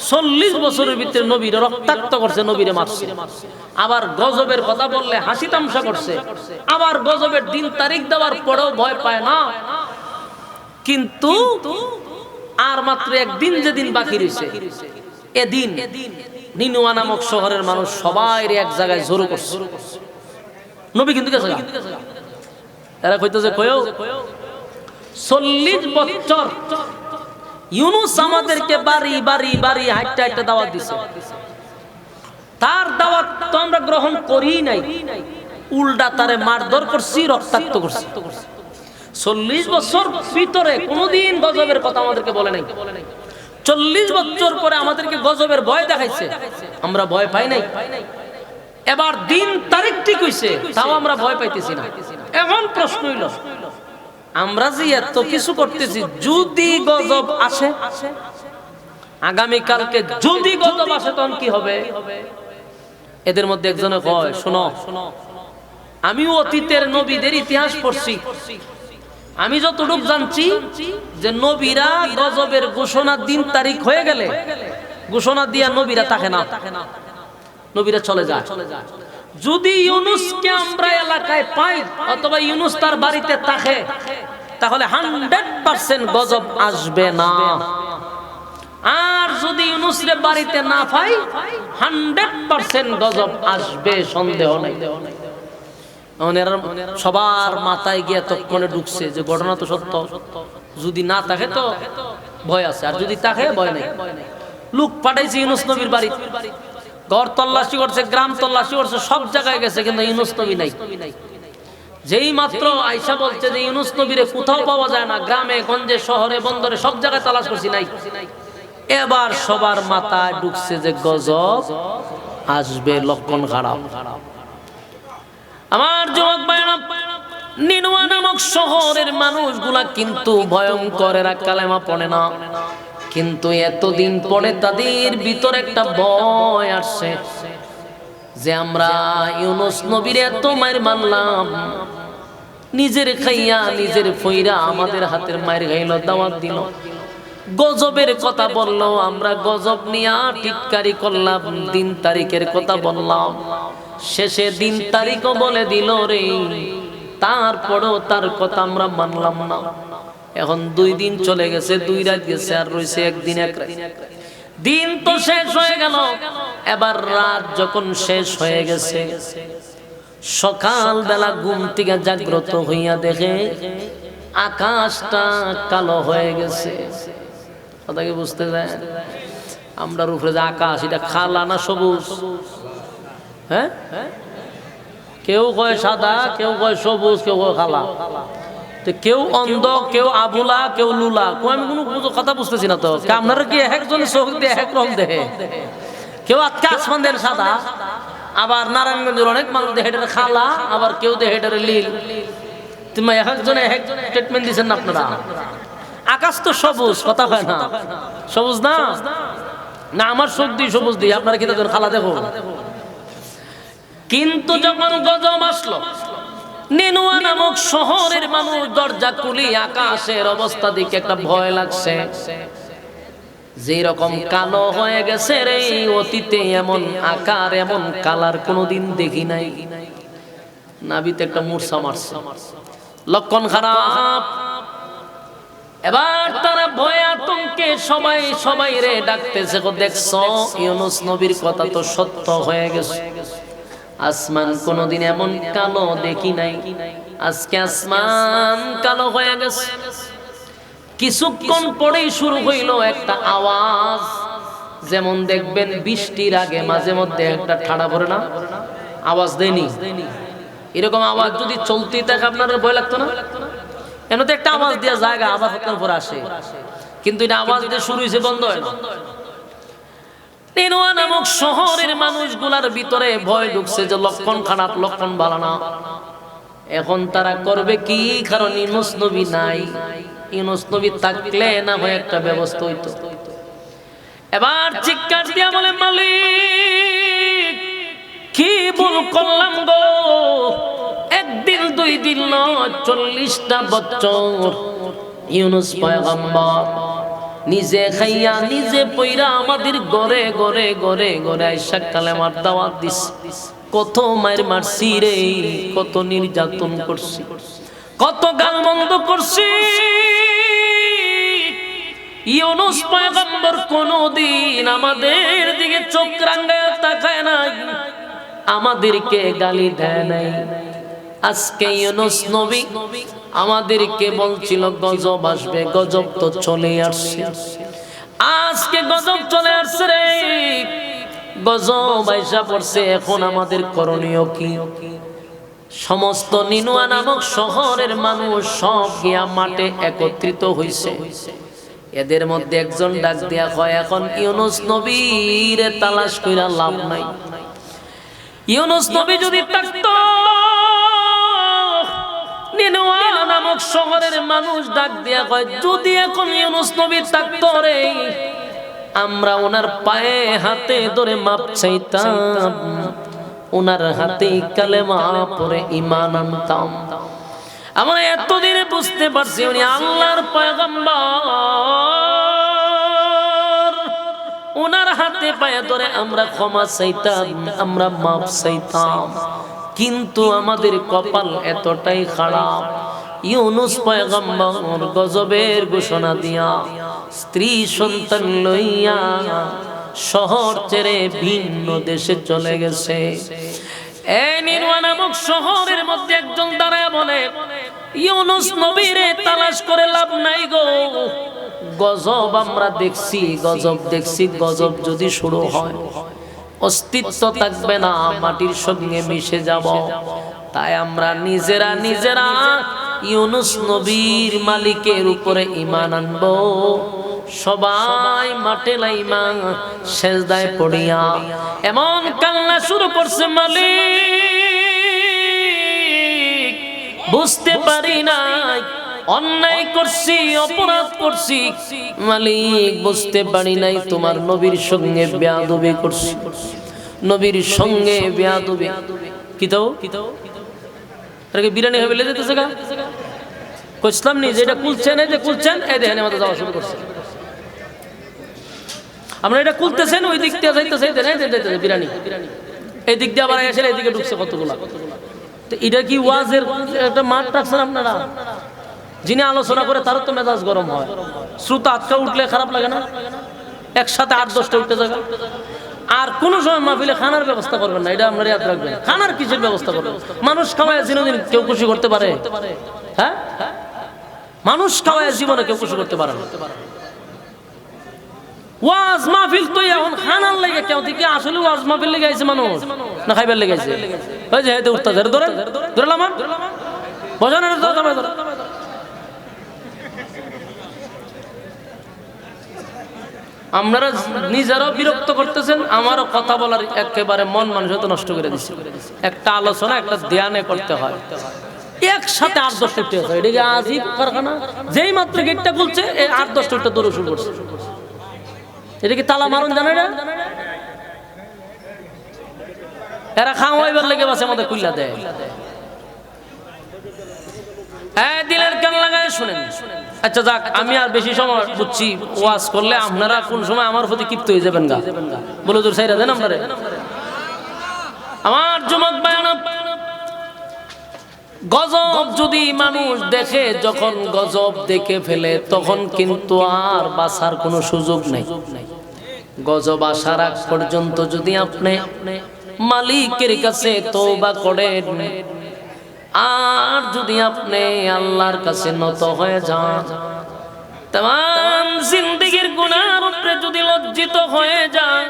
Speaker 1: 40 বছরের ভিতরে নবীরে রক্তাক্ত করছে, নবীরে মারছে, আবার গজবের কথা বললে হাসি তামসা করছে, আবার গজবের দিন তারিখ দেওয়ার পরেও ভয় পায় না। কিন্তু আর মাত্র 1 দিন যেদিন বাকি রয়েছে, এদিন নিনুয়া নামক শহরের মানুষ সবাই এক জায়গায় জড়ো করছে। নবী কিন্তু গেছে, এরা কইতেছে কয়ও 40 বছর ইউনুস আমাদেরকে বাড়ি বাড়ি বাড়ি হাঁটতে হাঁটতে দাওয়াত দিছে, তার দাওয়াত তো আমরা গ্রহণ করি নাই, উল্টা তারে মারধর করছি, রক্তাক্ত করছি। 40 বছর ভিতরে কোনোদিন গজবের কথা আমাদেরকে বলে নাই। 40 বছর পরে আমাদেরকে গজবের ভয় দেখাইছে, আমরা ভয় পাই নাই। এবার দিন তারিখ ঠিক হইছে, তাও আমরা ভয় পাইতেছি না। এখন প্রশ্ন হইল, আমরা যে এত কিছু করতেছি, যদি গজব আসে, আগামী কালকে যদি গজব আসে তখন কি হবে? এদের মধ্যে একজনে কয়, শোনো, আমি অতীতের নবীদের ইতিহাস পড়ছি, আমি যতটুকু জানছি যে নবীরা গজবের ঘোষণা দিন তারিখ হয়ে গেলে ঘোষণা দিয়া নবীরা থাকে না, নবীরা চলে যায়। যদি ইউনুসকে আমরা এলাকায় পাই অথবা ইউনুস তার বাড়িতে থাকে, তাহলে 100% গজব আসবে না। আর যদি ইউনুসের বাড়িতে না পাই, 100% গজব আসবে, সন্দেহ নাই। সবার মাথায় গিয়ে তখনই ঢুকছে যে ঘটনা তো সত্য, যদি না থাকে তো ভয় আছে, আর যদি থাকে ভয় নাই। লোক পাঠাইছে ইউনুস নবীর বাড়ি, ঘর তল্লাশি করছে, গ্রাম তল্লাশি করছে, সব জায়গায় গেছে, কিন্তু ইউনুস নবী নাই। যেই মাত্র আয়েশা বলছে যে ইউনুস নবীরে কোথাও পাওয়া যায় না, গ্রামে গঞ্জে শহরে বন্দরে সব জায়গায় তালাশ করছি, নাই। এবার সবার মাথায় ঢুকছে যে গজব আসবে, লক্ষণ খারাপ। আমার যুবক ভাইরা, নিনুয়া নামক শহরের মানুষগুলা কিন্তু ভয়ঙ্কর, এরা কালেমা পড়ে না, কিন্তু এতদিন পরে তাদের ভিতরে একটা ভয় আসছে যে আমরা ইউনুস নবীর এত মায়ের মানলাম, নিজের খাইয়া নিজের ফইরা আমাদের হাতের মায়ের খাইল, দাওয়াত দিল, গজবের কথা বললো, আমরা গজব নিয়ে টিটকারি করলাম, দিন তারিখের কথা বললাম, শেষে দিন তারিখও বলে দিল রে, তারপরেও তার কথা আমরা মানলাম না। এখন 2 দিন চলে গেছে, 2 রাত গেছে, আর রয়েছে 1 দিন 1 রাত। দিন তো শেষ হয়ে গেল, এবার রাত যখন শেষ হয়ে গেছে, সকাল বেলা ঘুম থেকে জাগ্রত হইয়া দেখে আকাশটা কালো হয়ে গেছে। কথা কি বুঝতে যায়? আমরা উপরে যে আকাশ, এটা খালা না সবুজ? হ্যাঁ, কেউ কয় সাদা, কেউ কয় সবুজ, কেউ কয় খালা। কেউ অন্ধ, কেউ আবুলা, কেউ লুলা। আমি কোনো কথা বুঝতেছি না তো। আপনারা কি একজনের চোখ দিয়ে এক রং দেখে? কেউ আজকে আসমান দেন সাদা, আবার নারায়ণগঞ্জের অনেক মানুষ দেখে এটার খালা, আবার কেউ দেখে এটার লীল। তুমি একজনে এক স্টেটমেন্ট দিচ্ছেন না আপনারা। আকাশ তো সবুজ, কথা হয় না? সবুজ না? না আমার চোখ দিয়ে সবুজ দিয়ে আপনারা কি দেখেন খালা দেখো? কিন্তু যখন গজব আসলো, নিনুয়া নামক শহরের মানুষ দরজা খুলি আকাশের অবস্থা দেখে একটা ভয় লাগছে। যে রকম কালো হয়ে গেছে রে, অতীতে এমন আকার এমন কালার কোনোদিন দেখি নাই। নাবিতে একটা মূর্ছা মারছে, লক্ষণ খারাপ। এবার তারা ভয়ে আতঙ্কে সবাই রে ডাকতেছে, দেখছো ইউনুস নবীর কথা তো সত্য হয়ে গেছে। আসমান কোনদিন এমন কালো দেখি নাই, আজকে আসমান কালো হয়ে গেছে। কিছুক্ষণ পরেই শুরু হইল একটা আওয়াজ, যেমন দেখবেন বৃষ্টির আগে মাঝে মধ্যে একটা ঠাড়া পড়ে না, আওয়াজ দেয়নি? এরকম আওয়াজ যদি চলতে থাকে আপনার ভয় লাগতো না? এমন তো একটা আওয়াজ দেওয়া জায়গা আবার হঠাৎ পরে আসে, কিন্তু এটা আওয়াজ দিয়ে শুরু হয়েছে, বন্ধ হয় না। নিনুয়া নামক শহরের মানুষগুলার ভিতরে ভয় ঢুকছে যে লক্ষণ খারাপ, লক্ষণ ভালো না। এখন তারা করবে কি? কারণ ইউনুস নবী নাই। ইউনুস নবী থাকলে না হয় একটা ব্যবস্থা হইতো। এবার চিৎকার দিয়া বলে, মালিক কি ভুল করলাম গো, 1 দিন 2 দিন নয়, 40টা বছর ইউনুস পয়গম্বর নিজে খাইয়া নিজে পইরা আমাদের ঘরে ঘরে ঘরে ঘরে আইসা কালেমার দাওয়াত দিস। কত মায়ের মারছি রে, কত নির্যাতন করছি, কত গালমন্দ করছি। ইউনুস পয়গম্বর কোনদিন আমাদের দিকে চোখ রাঙায় তাকায় নাই, আমাদেরকে গালি দেয় নাই। আজকে ইউনুস নবী আমাদেরকে বলছিল গজব আসবে, গজব তো চলে আসছে। আজকে গজব চলে আসছে রে, গজব আইসা পড়ছে। এখন আমাদের করণীয় কি? সমস্ত নিনুয়া নামক শহরের মানুষ সব গিয়া মাঠে একত্রিত হইছে। এদের মধ্যে একজন ডাক দিয়া কয়, এখন ইউনুস নবীর তালাশ কইরা লাভ নাই। ইউনুস নবী যদি থাকতো, নিনুয়া নামক শহরের মানুষ ডাক দিয়া কয়, যদি এখন ইউনুস নবী থাকতো রে, আমরা ওনার পায়ে হাতে ধরে মাপ চাইতাম, ওনার হাতে কালেমা পড়ে ঈমান আনতাম। আমরা এতদিনে বুঝতে পারছি উনি আল্লাহর পয়গম্বর। ওনার হাতে পায়ে ধরে আমরা ক্ষমা চাইতাম, আমরা মাপ চাইতাম। কিন্তু আমাদের কপাল এতটাই খারাপ, ইউনুস পয়গম্বর গজবের ঘোষণা দিয়া স্ত্রী সন্তান লইয়া শহর ছেড়ে ভিন্ন দেশে চলে গেছে। এই নিনুয়া নামক শহরের মধ্যে একজন দাঁড়ায় বলে, ইউনুস নবীরে তালাশ করে লাভ নাই গো, গজব আমরা দেখছি, গজব দেখছি। গজব যদি শুরু হয়, অস্তিত্ব থাকবে না, মাটির সঙ্গে মিশে যাব। তাই আমরা নিজেরা নিজেরা ইউনুস নবীর মালিকের উপরে ঈমান আনবো। সবাই মাঠে লাইমা সেজদায় পড়িয়া এমন কান্না শুরু করছে, মালিক বুঝতে পারি নাই অন্যায় করছি, অপরাধ করছি, মালিক বুঝতে পারি নাই তোমার নবীর সঙ্গে বেয়াদবি করছি, নবীর সঙ্গে বেয়াদবি। কি তো বিরিয়ানি হবে লেগে যেতেছে গা, কইছিলাম নি যে এটা কুলছেন, এই যে কুলছেন, এই দেখেন আমাদের যাওয়া শুরু করছে। আমরা এটা কুলতেছেন, ওই দিক দিয়ে যাইতেছে, বিরিয়ানি এই দিক দিয়ে আবার এসে এইদিকে ঢুকছে কতগুলা। তো এটা কি ওয়াজের একটা মাঠ রাখছেন আপনারা? যিনি আলোচনা করে তারও তো মেজাজ গরম হয়। শ্রোতা আটকা উঠলে খারাপ লাগে না? একসাথে 8-10টা উঠতে যাবে। আর কোন সময় মাহফিলে খানার ব্যবস্থা করবেন না, এটা আপনারা ইয়াদ রাখবেন। খানার কিসের ব্যবস্থা করবেন? মানুষ খাওয়ায় দিনদিন কেউ খুশি করতে পারে? হ্যাঁ, মানুষ খাওয়ায় জীবনে কেউ খুশি করতে পারে না। ওয়াজ মাহফিল তো এখন খানার লেগে, কেউ থেকে আসলে ওয়াজ মাহফিল লেগে আইছে মানুষ না খাইবার লেগে আইছে? ওই যে হেতে উঠতা ধরে ধরে ধরলাম বোঝানোর তো তবে ধরে। আপনারা নিজেরাও বিরক্ত করতেছেন, আমারও কথা বলার একেবারে মন মানসিকতা নষ্ট করে দিচ্ছে। একটা আলোচনা একটা ধ্যানে করতে হয়, একসাথে 8-10টা উঠে আছে। এটা কি আজিব কারখানা? যেই মাত্র গেটটা খুলছে, এই 8-10টা উঠে দৌড় শুরু করছে। এটা কি তালা মারুন জানে না? এরা খাওয়াইবার লেগে বাসে আমাদের কুইল্লা দেয়। দিলের কান লাগায় শুনেন। আচ্ছা যাক, আমি আর বেশি সময় বুঝছি ওয়াজ করলে আপনারা কোন সময় আমার প্রতি ক্ষিপ্ত হয়ে যাবেন গা, বলে তোর সাইরা দেন আপনারে। আমার যুবক বায়ান, গজব যদি মানুষ দেখে, যখন গজব দেখে ফেলে তখন কিন্তু আর বাঁচার কোনো সুযোগ নেই। গজব আসার আগ পর্যন্ত যদি আপনি মালিকের কাছে তওবা করেন, আর যদি আপনি আল্লাহর কাছে নত হয়ে যান, তাম জিন্দেগির গুনার উপরে যদি লজ্জিত হয়ে যান,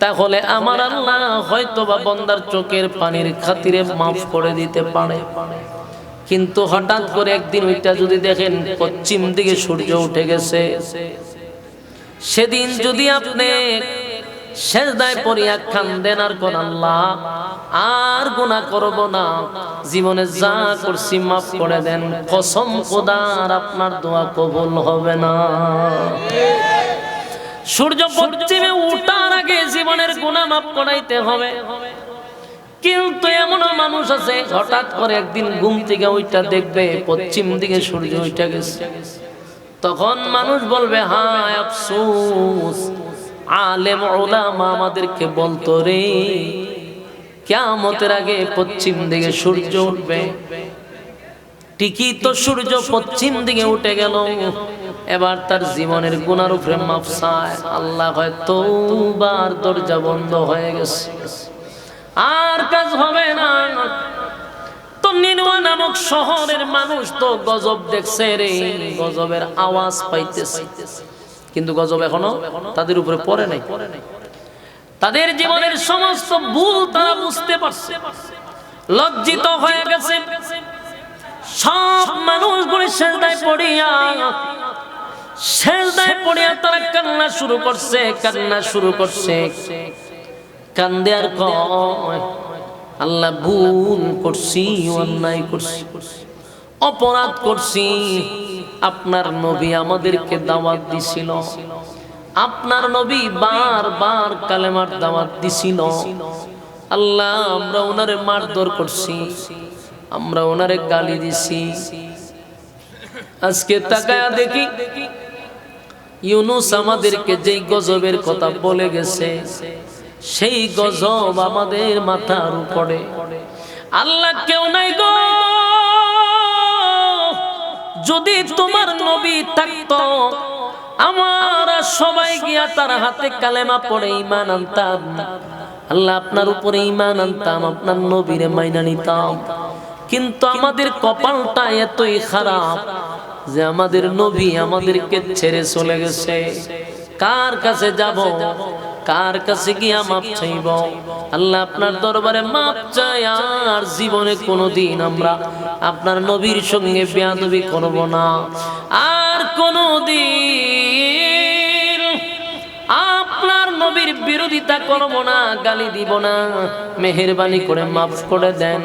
Speaker 1: তাহলে আমার আল্লাহ হয়তোবা বান্দার চোখের পানির খাতিরে মাফ করে দিতে পারে। কিন্তু হঠাৎ করে একদিন ওইটা যদি দেখেন পশ্চিম দিকে সূর্য উঠে গেছে, সেদিন যদি আপনি সেজদায় পড়িয়া কান্দেন আর কোন আল্লাহ আর গুনাহ করব না, জীবনে যা করছি মাফ করে দেন, কসম খোদার আপনার দোয়া কবুল হবে না। সূর্য পশ্চিমে ওঠার আগে জীবনের গুনাহ মাফ করাইতে হবে। কিন্তু এমন মানুষ আছে হঠাৎ করে একদিন ঘুম থেকে ওইটা দেখবে পশ্চিম দিকে সূর্য উঠে গেছে, তখন মানুষ বলবে হায় আফসোস, আলেম উলামা আমাদেরকে বলতো রে কিয়ামতের আগে পশ্চিম দিকে সূর্য উঠবে। ঠিকই তো সূর্য পশ্চিম দিকে উঠে গেল, এবার তার জীবনের গুনার উপরে মাফ চায়। আল্লাহ হয় তওবার দরজা বন্ধ হয়ে গেছে, আর কাজ হবে না। তো নিনুয়া নামক শহরের মানুষ তো গজব দেখছে রে, গজবের আওয়াজ পাইতেছে, কিন্তু গজব এখনো তাদের উপরে পড়ে নাই। তাদের জীবনের সমস্ত ভুল তারা বুঝতে পারছে, লজ্জিত হয়ে গেছে। সব মানুষগুলি সেজদায় পড়িয়া তারা কান্না শুরু করছে। কান্দে আর কয়, আল্লাহ ভুল করছি, অন্যায় করছি, অপরাধ করছি। আপনার নবী আমাদেরকে দাওয়াত দিছিল, আপনার নবী বারবার কালেমার দাওয়াত দিছিল। আল্লাহ আমরা ওনারে মারধর করছি, আমরা ওনারে গালি দিছি। আজকে তাকায়া দেখি ইউনূস আমাদেরকে যেই গজবের কথা বলে গেছে, সেই গজব আমাদের মাথার উপরে। আল্লাহ কেউ নাই গো, যদি তোমার নবী থাকতো আমরা সবাই গিয়া তার হাতে কালেমা পড়ে ঈমান আনতাম। আল্লাহ আপনার উপরে ঈমান আনতাম, আপনার নবীরে মাইনা নিতাম। কিন্তু আমাদের কপালটা এতই খারাপ যে আমাদের নবী আমাদেরকে ছেড়ে চলে গেছে। কার কাছে যাব, কার কাছে গিয়া মাপ চাইব? আল্লাহ আপনার দরবারে মাপ চাই, আর জীবনে কোনোদিন আমরা আপনার নবীর সঙ্গে বেয়াদবি করব না, আর কোনোদিন আপনার নবীর বিরোধিতা করব না, গালি দিব না। মেহেরবানি করে মাফ করে দেন।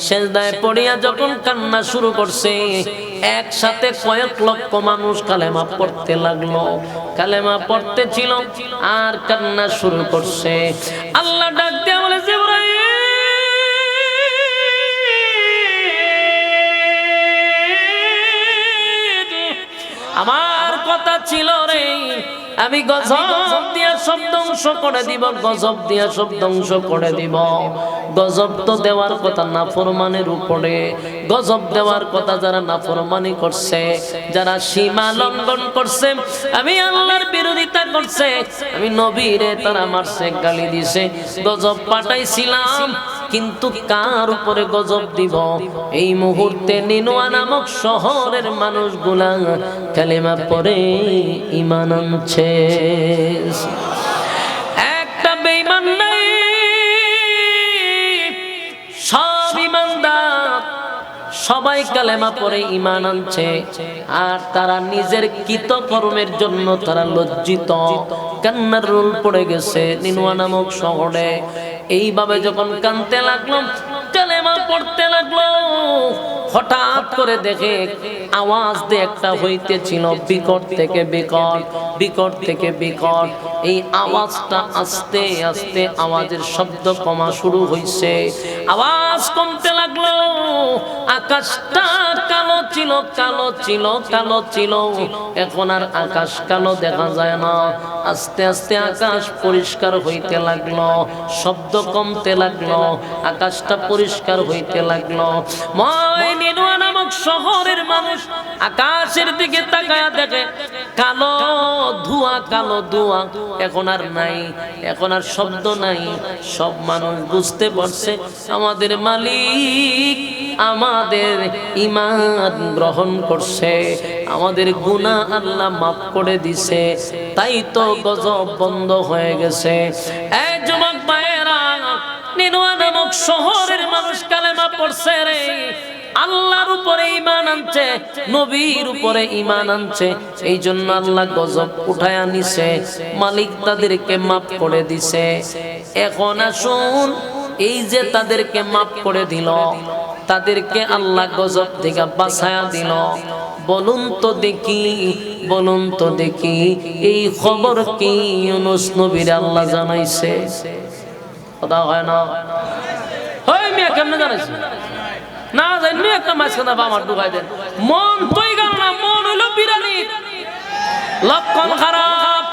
Speaker 1: সেজদায় পড়িয়া যখন কান্না শুরু করছে, একসাথে কয়েক লক্ষ মানুষ কালেমা পড়তে লাগলো। কালেমা পড়তে ছিল আর কান্না শুরু করছে। আল্লাহ ডাক দিয়ে বলে, জিবরাইল আমার কথা ছিল রে, আমি গজব দিয়া সব ধ্বংস করে দিব, গজব দিয়া সব ধ্বংস করে দিব। গজব তো দেওয়ার কথা নাফরমানের উপরে, গজব দেওয়ার কথা যারা নাফরমানি করছে, যারা সীমা লঙ্ঘন করছে, আমি আল্লাহর বিরোধিতা করছে, আমি নবীরে তারা মারছে, গালি দিছে, গজব পাঠাইছিলাম। কিন্তু কার উপরে গজব দিব? এই মুহূর্তে নিনোয়া নামক শহরের মানুষগুলা কালেমা পড়ে ঈমান আনছে। একটা বেঈমান নাই, সব ঈমানদার, সবাই কালেমা পড়ে ঈমান আনছে। আর তারা নিজের কৃতকর্মের জন্য তারা লজ্জিত, কান্নার রোল পড়ে গেছে নিনোয়া নামক শহরে। এইভাবে যখন কানতে লাগলো, কালেমা পড়তে লাগলো, হঠাৎ করে দেখে আওয়াজ দিয়ে একটা হইতেছিল বিকট থেকে বিকট, বিকট থেকে বিকট। এই আওয়াজটা আস্তে আস্তে আওয়াজের শব্দ কমা শুরু হইছে, আওয়াজ কমতে লাগলো। আকাশটা কালো ছিল, কালো ছিল, কালো ছিল। এখন আর আকাশ কালো দেখা যায় না। আস্তে আস্তে আকাশ পরিষ্কার হইতে লাগলো, শব্দ কমতে লাগলো, আকাশটা পরিষ্কার হইতে লাগলো। নিনোয়া নামক শহরের মানুষ আকাশের দিকে তাকায়া দেখে কালো ধোঁয়া, কালো ধোঁয়া। এখন আর নাই, এখন আর শব্দ নাই। সব মানুষ বুঝতে পারছে আমাদের মালিক আমাদের ঈমান গ্রহণ করছে, আমাদের গুনাহ আল্লাহ মাফ করে দিছে, তাই তো গজব বন্ধ হয়ে গেছে। এই যুবক ভাইয়েরা, নিনোয়া নামক শহরের মানুষ কালেমা পড়ছে রে, আল্লাহর উপরে ঈমান আনছে, নবীর উপরে ঈমান আনছে। এই জন্য আল্লাহ গজব উঠায়া নিছে, মালিক তাদেরকে মাফ করে দিছে। এখন আসুন, এই যে তাদেরকে মাফ করে দিল, তাদেরকে আল্লাহ গজব থেকে বাঁচায়া দিল, বলুন তো দেখি, বলুন তো দেখি এই খবর কি ইউনূস নবীর আল্লাহ জানাইছে? কথা হয় না? হয় মিয়া, কেমনে জানাইছে? না জানি একটা মাঝখানে আমার ঢুকাই দেন। মন তুই গেল না, মন হইল বিরানি, লক্ষণ খারাপ।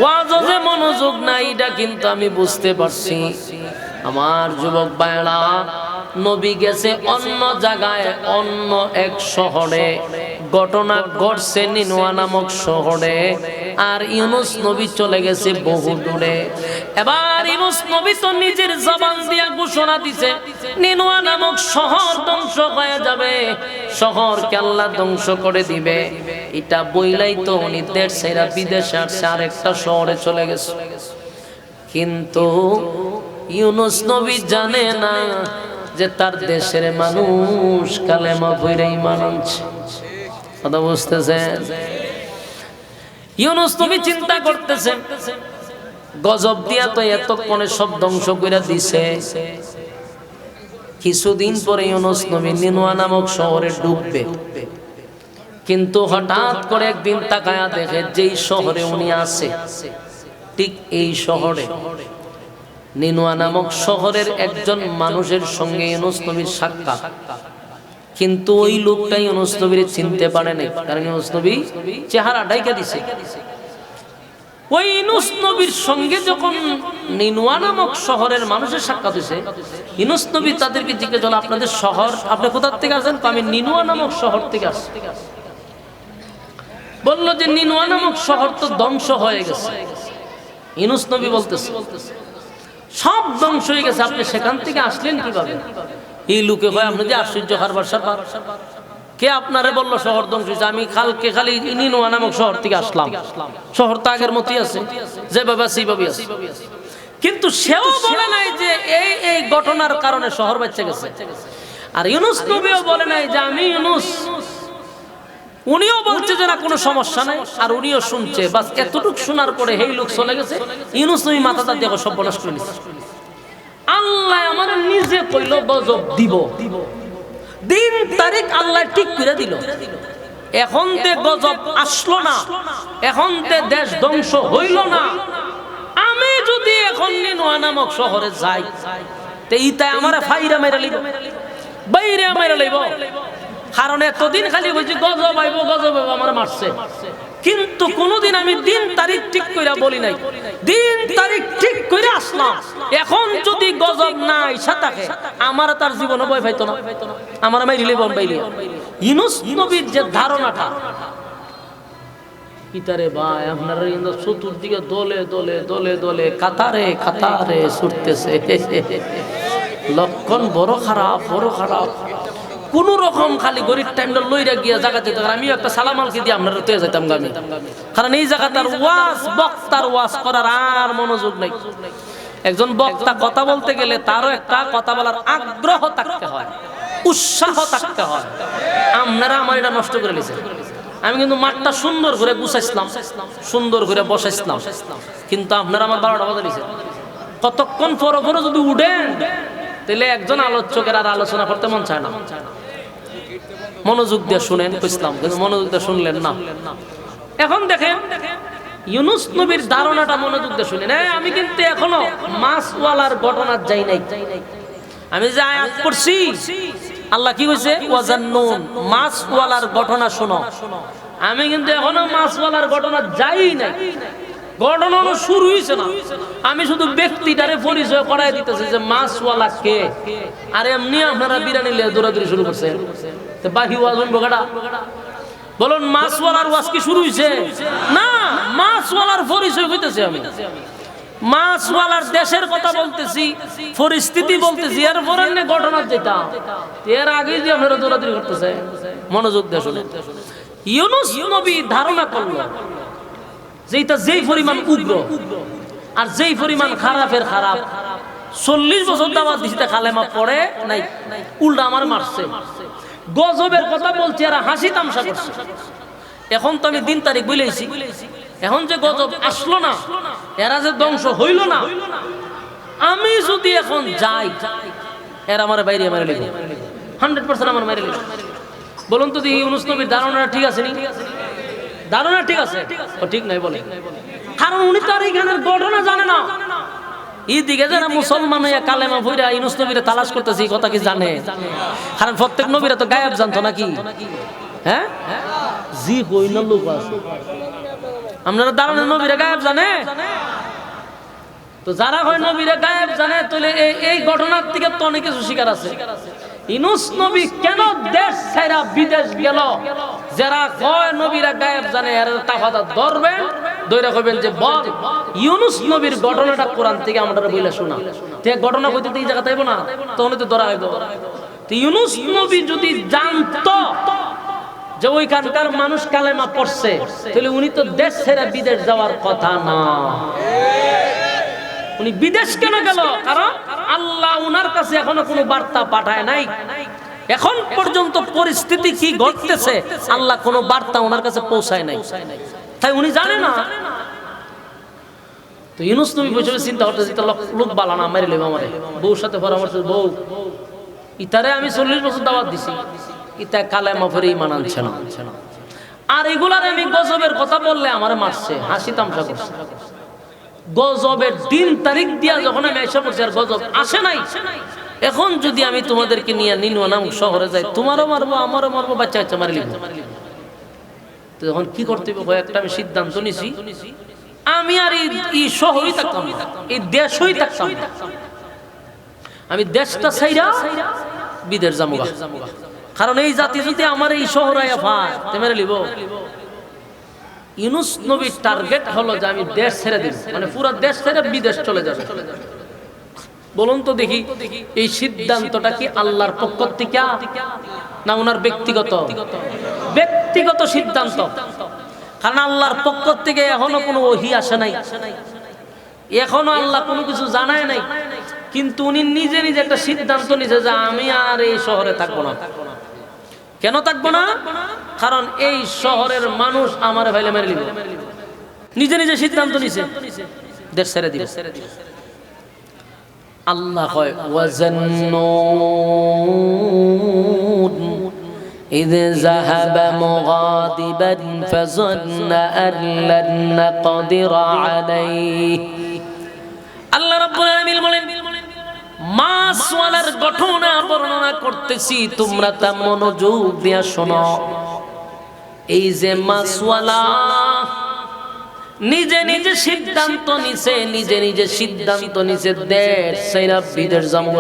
Speaker 1: ওয়াজ যে মনোযোগ নাই, এটা কিন্তু আমি বুঝতে পারছি। আমার যুবক ভাইরা, নবী গেছে অন্য জায়গায়, অন্য এক শহরে, ঘটনা ঘটছে নিনোয়া নামক শহরে, আর ইউনূস নবী চলে গেছে বহু দূরে। এবার ইউনূস নবী তো নিজের জবান দিয়া ঘোষণা দিছে নিনোয়া নামক শহর ধ্বংস হয়ে যাবে, শহরকে আল্লাহ ধ্বংস করে দিবে। এটা বইলাই তো উনি দেশ ছেড়ে বিদেশে আসছে, আরেকটা শহরে চলে গেছে। কিন্তু ইউনূস নবী জানে না যে তার দেশের মানুষ কালেমা পড়ে ঈমান আনছে। কথা বুঝতেছেন? ইউনূস নবী চিন্তা করতেছেন, গজব দিয়া তো এতক্ষণে সব ধ্বংস করে দিছে, কিছুদিন পরে ইউনূস নবী নিনুয়া নামক শহরে ডুববে। কিন্তু হঠাৎ করে একদিন তাকায়া দেখে যেই শহরে উনি আছে ঠিক এই শহরে নিনুয়া নামক শহরের একজন মানুষের সঙ্গে ইউনূস নবীর সাক্ষাৎ। কিন্তু ওই লোকটা ইউনূস নবীর চিনতে পারে নাই, কারণ ইউনূস নবী চেহারা ঢাইকা দিছে। ওই ইউনূস নবীর সঙ্গে যখন নিনুয়া নামক শহরের মানুষের সাক্ষাৎ হয়েছে, ইউনূস নবী তাদেরকে জিজ্ঞেস করলেন, আপনাদের শহর, আপনি কোথা থেকে আসেন? আমি নিনুয়া নামক শহর থেকে আসছি। বললো যে নিনুয়া নামক শহর তো ধ্বংস হয়ে গেছে। ইউনূস নবী বলতেছে সব ধ্বংস হয়ে গেছে, আপনি সেখান থেকে আসলেন কিভাবে? এই লোকে হয় আপনি যে আশ্চর্য হারবার সারবার, কে আপনারে বললো শহর ধ্বংস হয়েছে? আমি কালকে খালি নিনুয়া নামক শহর থেকে আসলাম, শহর তো আগের মতোই আছে, যেভাবে সেইভাবে আছে। কিন্তু সেও বলে নাই যে এই এই ঘটনার কারণে শহর বেঁচে গেছে। আর ইউনূস নবীও বলে নাই যে আমি ইউনূস। উনিও বলছে যে না কোনো সমস্যা নাই, আর উনিও শুনছে। বাস এতটুক শোনার পরে এই লোক চলে গেছে। ইউনূস নবী মাথাটা দেখো সব বনস করে নিছে। আল্লাহ আমার নিজে কইল গজব দিব, দিন তারিখ আল্লাহ ঠিক করে দিল। এখন তে গজব আসলো না, এখন তে দেশ ধ্বংস হইল না। আমি যদি এখন নিনুয়া নামক শহরে যাই, তে ইতাই আমার ফাইরা মেরে লিব, বাইরে মেরে লিব। কারণ এতদিন খালি বলছি গজব আইব গজব আইব, আমার মারছে। কিন্তু কোনদিন আমি দিন তারিখ ঠিক কইরা বলি নাই। দিন তারিখ ঠিক কইরা আসলাম। এখন যদি গজব না আইসা থাকে, আমার তার জীবনে ভয় পাইতো না, আমার মাইরিলে বম্বাইলি। ইউনূস নবীর যে ধারণাটা, ইতারে ভাই আপনারা চতুর্দিকে দলে দলে দলে দলে কাতারে কাতারে ছুটতেছে, লক্ষণ বড় খারাপ, বড় খারাপ। কোন রকম খালি গরিব টাইমটা লইরা গিয়া জায়গা যেতে, আমিও একটা সালামালকে দিয়ে আপনারা তো যেতাম গামি। কারণ এই জায়গা তার ওয়াজ, বক্তার ওয়াজ করার আর মনোযোগ নাই। একজন বক্তা কথা বলতে গেলে তারও একটা কথা বলার আগ্রহ থাকতে হয়, উৎসাহ থাকতে হয়। আপনারা আমার এটা নষ্ট করে নিয়েছেন। আমি কিন্তু মাঠটা সুন্দর করে গুছাইছিলাম, সুন্দর করে বসাইছিলাম, কিন্তু আপনারা আমার 12টা বাজে নিয়েছেন। কতক্ষণ পরে পরে যদি উঠেন, তাহলে একজন আলোচকের আর আলোচনা করতে মন চায় না। মনোযোগ দিয়ে শুনেন কইছিলাম, কিন্তু মনোযোগ দিয়ে শুনলেন না। এখন দেখেন ইউনূস নবীর ধারণাটা মনোযোগ দিয়ে শুনেন। আমি কিন্তু এখনো মাছওয়ালার ঘটনা যাই নাই। আমি যে আয়াত পড়ছি, আল্লাহ কি কইছে? ওয়াজান্নুন, মাছওয়ালার ঘটনা শোনো। আমি কিন্তু এখনো মাছওয়ালার ঘটনা যাই নাই, ঘটনা শুরু হয়েছে না। আমি শুধু ব্যক্তিটারে পরিচয় করাই দিতেছি যে মাছওয়ালা কে। আর এমনি আপনারা বিরানি লিয়ে দৌড়াদৌড়ি শুরু করছেন, তো বাকি ওয়াজ বোকাটা বলুন, মাছওয়ালার ওয়াজ কি শুরু হয়েছে? না, মাছওয়ালার পরিচয় হইতেছে। আমি মাছওয়ালার দেশের কথা বলতেছি, পরিস্থিতি বলতেছি, এরপরে ঘটনা যেটা এর আগে যে আপনারা দৌড়াদৌড়ি করতেছে। মনোযোগ দিয়ে শুনেন। ইউনূস নবী ধারণা করলো যেটা যেই পরিমাণ উগ্র আর যেই পরিমাণ খারাপের খারাপ, 40 বছর দাওয়াত দিতে কালেমা পড়ে নাই, উল্টা আমার মারছে। গজবের কথা বলছি আর হাসি তামসা করছে। এখন তো আমি দিন তারিখ বলেছি, এখন যে গজব আসলো না, এরা যে ধ্বংস হইল না, আমি যদি এখন যাই, এরা আমার বাইরে মারে লিখে 100% আমার মারে লিখে। বলুন তো ইউনূস নবীর ধারণা ঠিক আছে নি? ধারণা ঠিক আছে? ও ঠিক নাই বলে, কারণ উনি তো আর এইখানের ঘটনা জানে না। এইদিকে যারা মুসলমান হইয়া কালেমা পড়া ইউনূস নবীরে তালাশ করতেছে, এই কথা কি জানে? কারণ প্রত্যেক নবীরা তো গায়েব জানতো নাকি? হ্যাঁ, জি কই না লোক আছে। আপনারা ধারণা নবীরা গায়েব জানে? তো যারা হয় নবীরা গায়েব জানে, তাহলে এই ঘটনার থেকে তো অনেক কিছু শিকার আছে। ইউনূস নবী কেন দেশ ছাইরা বিদেশ গেল? যারা কয় নবীরা গায়েব জানে, এর তাফাদা ধরবেন, ধইরা কইবেন যে বল ইউনূস নবীর ঘটনাটা কোরআন থেকে আমরা বইলা শোনা। তে ঘটনা কইতে এই জায়গা তাইবো না, তখন তো ধরা হইব। তো ইউনূস নবী যদি জানতো যে ওইখানকার মানুষ কালেমা পড়ছে, তাহলে উনি তো দেশ ছেড়ে বিদেশ যাওয়ার কথা না। উনি বিদেশ কেন গেল? কারণ আল্লাহ উনার কাছে এখনো কোনো বার্তা পাঠায় নাই। এখন পর্যন্ত পরিস্থিতি কি ঘটতেছে আল্লাহ কোনো বার্তা ওনার কাছে পৌঁছায় নাই, তাই উনি জানে না। তো ইউনূস নবী বসে চিন্তা করতেছে লোক বালা না মেরে লেব আমারে, বউর সাথে পরামর্শ, বউ ইতারে আমি 40 বছর দাওয়াত দিছি, ইতা কালেমা পড়ে ঈমান আনছে না, আর এগুলার আমি গজবের কথা বললে আমারে মারছে, হাসি তামসা করছে। গজবের দিন তারিখ দিয়া যখন আমি আইসা পড়ছি আর গজব আসে নাই, এখন যদি আমি তোমাদেরকে নিয়ে নিনু নাম শহরে যাই, তোমারও মারবো আমারও মারবো, বাচ্চা বাচ্চা মারি লিখবো। তখন কি করতে হবে? একটা আমি সিদ্ধান্ত নিছি, আমি আর এই শহরই থাকতাম না, এই দেশই থাকতাম না, আমি দেশটা ছাইরা বিদেশ যাবো। কারণ এই জাতি যদি আমার এই শহরে মেরে লিব। ইউনূস নবীর টার্গেট হলো যে আমি দেশ ছেড়ে দিব, মানে পুরো দেশ ছেড়ে বিদেশ চলে যাবে। বলুন তো দেখি, এই সিদ্ধান্তটা কি আল্লাহর পক্ষ থেকে না ওনার ব্যক্তিগত সিদ্ধান্ত? কারণ আল্লাহর পক্ষ থেকে এখনো কোনো ওহী আসে নাই, এখনো আল্লাহ কোনো কিছু জানায় নাই, কিন্তু উনি নিজে নিজে একটা সিদ্ধান্ত নিছে যে আমি আর এই শহরে থাকবো না। কেন থাকবো না? কারণ এই শহরের মানুষ আমার ভাইলে মেরে নিবে। নিজে নিজে সিদ্ধান্ত নিছে দেশ ছেড়ে দিবে। আল্লাহ কয় ওয়াজান্নুন إذ ذهب مغاضبا فظن أن لن نقدر عليه। আল্লাহ রাব্বুল আলামিন বলেন, মাছওয়ালার ঘটনা বর্ণনা করতেছি, তোমরা তা মনোযোগ দিয়ে শোনো। এই যে মাছওয়ালা নিজে নিজে সিদ্ধান্ত নিছে দেশ ছাইরা বিদেশ যাবো।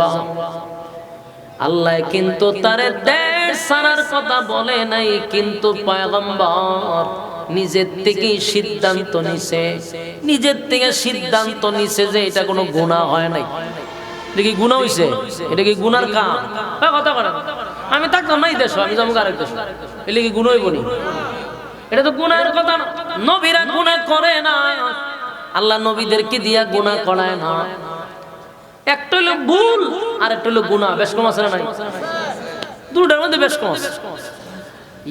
Speaker 1: আল্লাহ কিন্তু তারে দেশ ছাড়ার কথা বলে নাই, কিন্তু পয়গম্বর নিজের থেকেই সিদ্ধান্ত নিছে যে এটা কোনো গুনাহ হয় নাই। এটা কি গুনাহ হইছে? এটা কি গুনার কাম? কথা বলেন, আমি থাকতাম না এই দেশ, আমি যাবো আরেক দেশ, এটা কি গুনাহ হইব নি? এটা তো গুনাহের কথা না। নবীরা গুনাহ করে না, আল্লাহ নবীদেরকে দিয়া গুনাহ করায় না। একটা হলো ভুল আর একটা হলো গুনাহ, বেশ কম আছে না নাই? দুটোর মধ্যে বেশ কম আছে।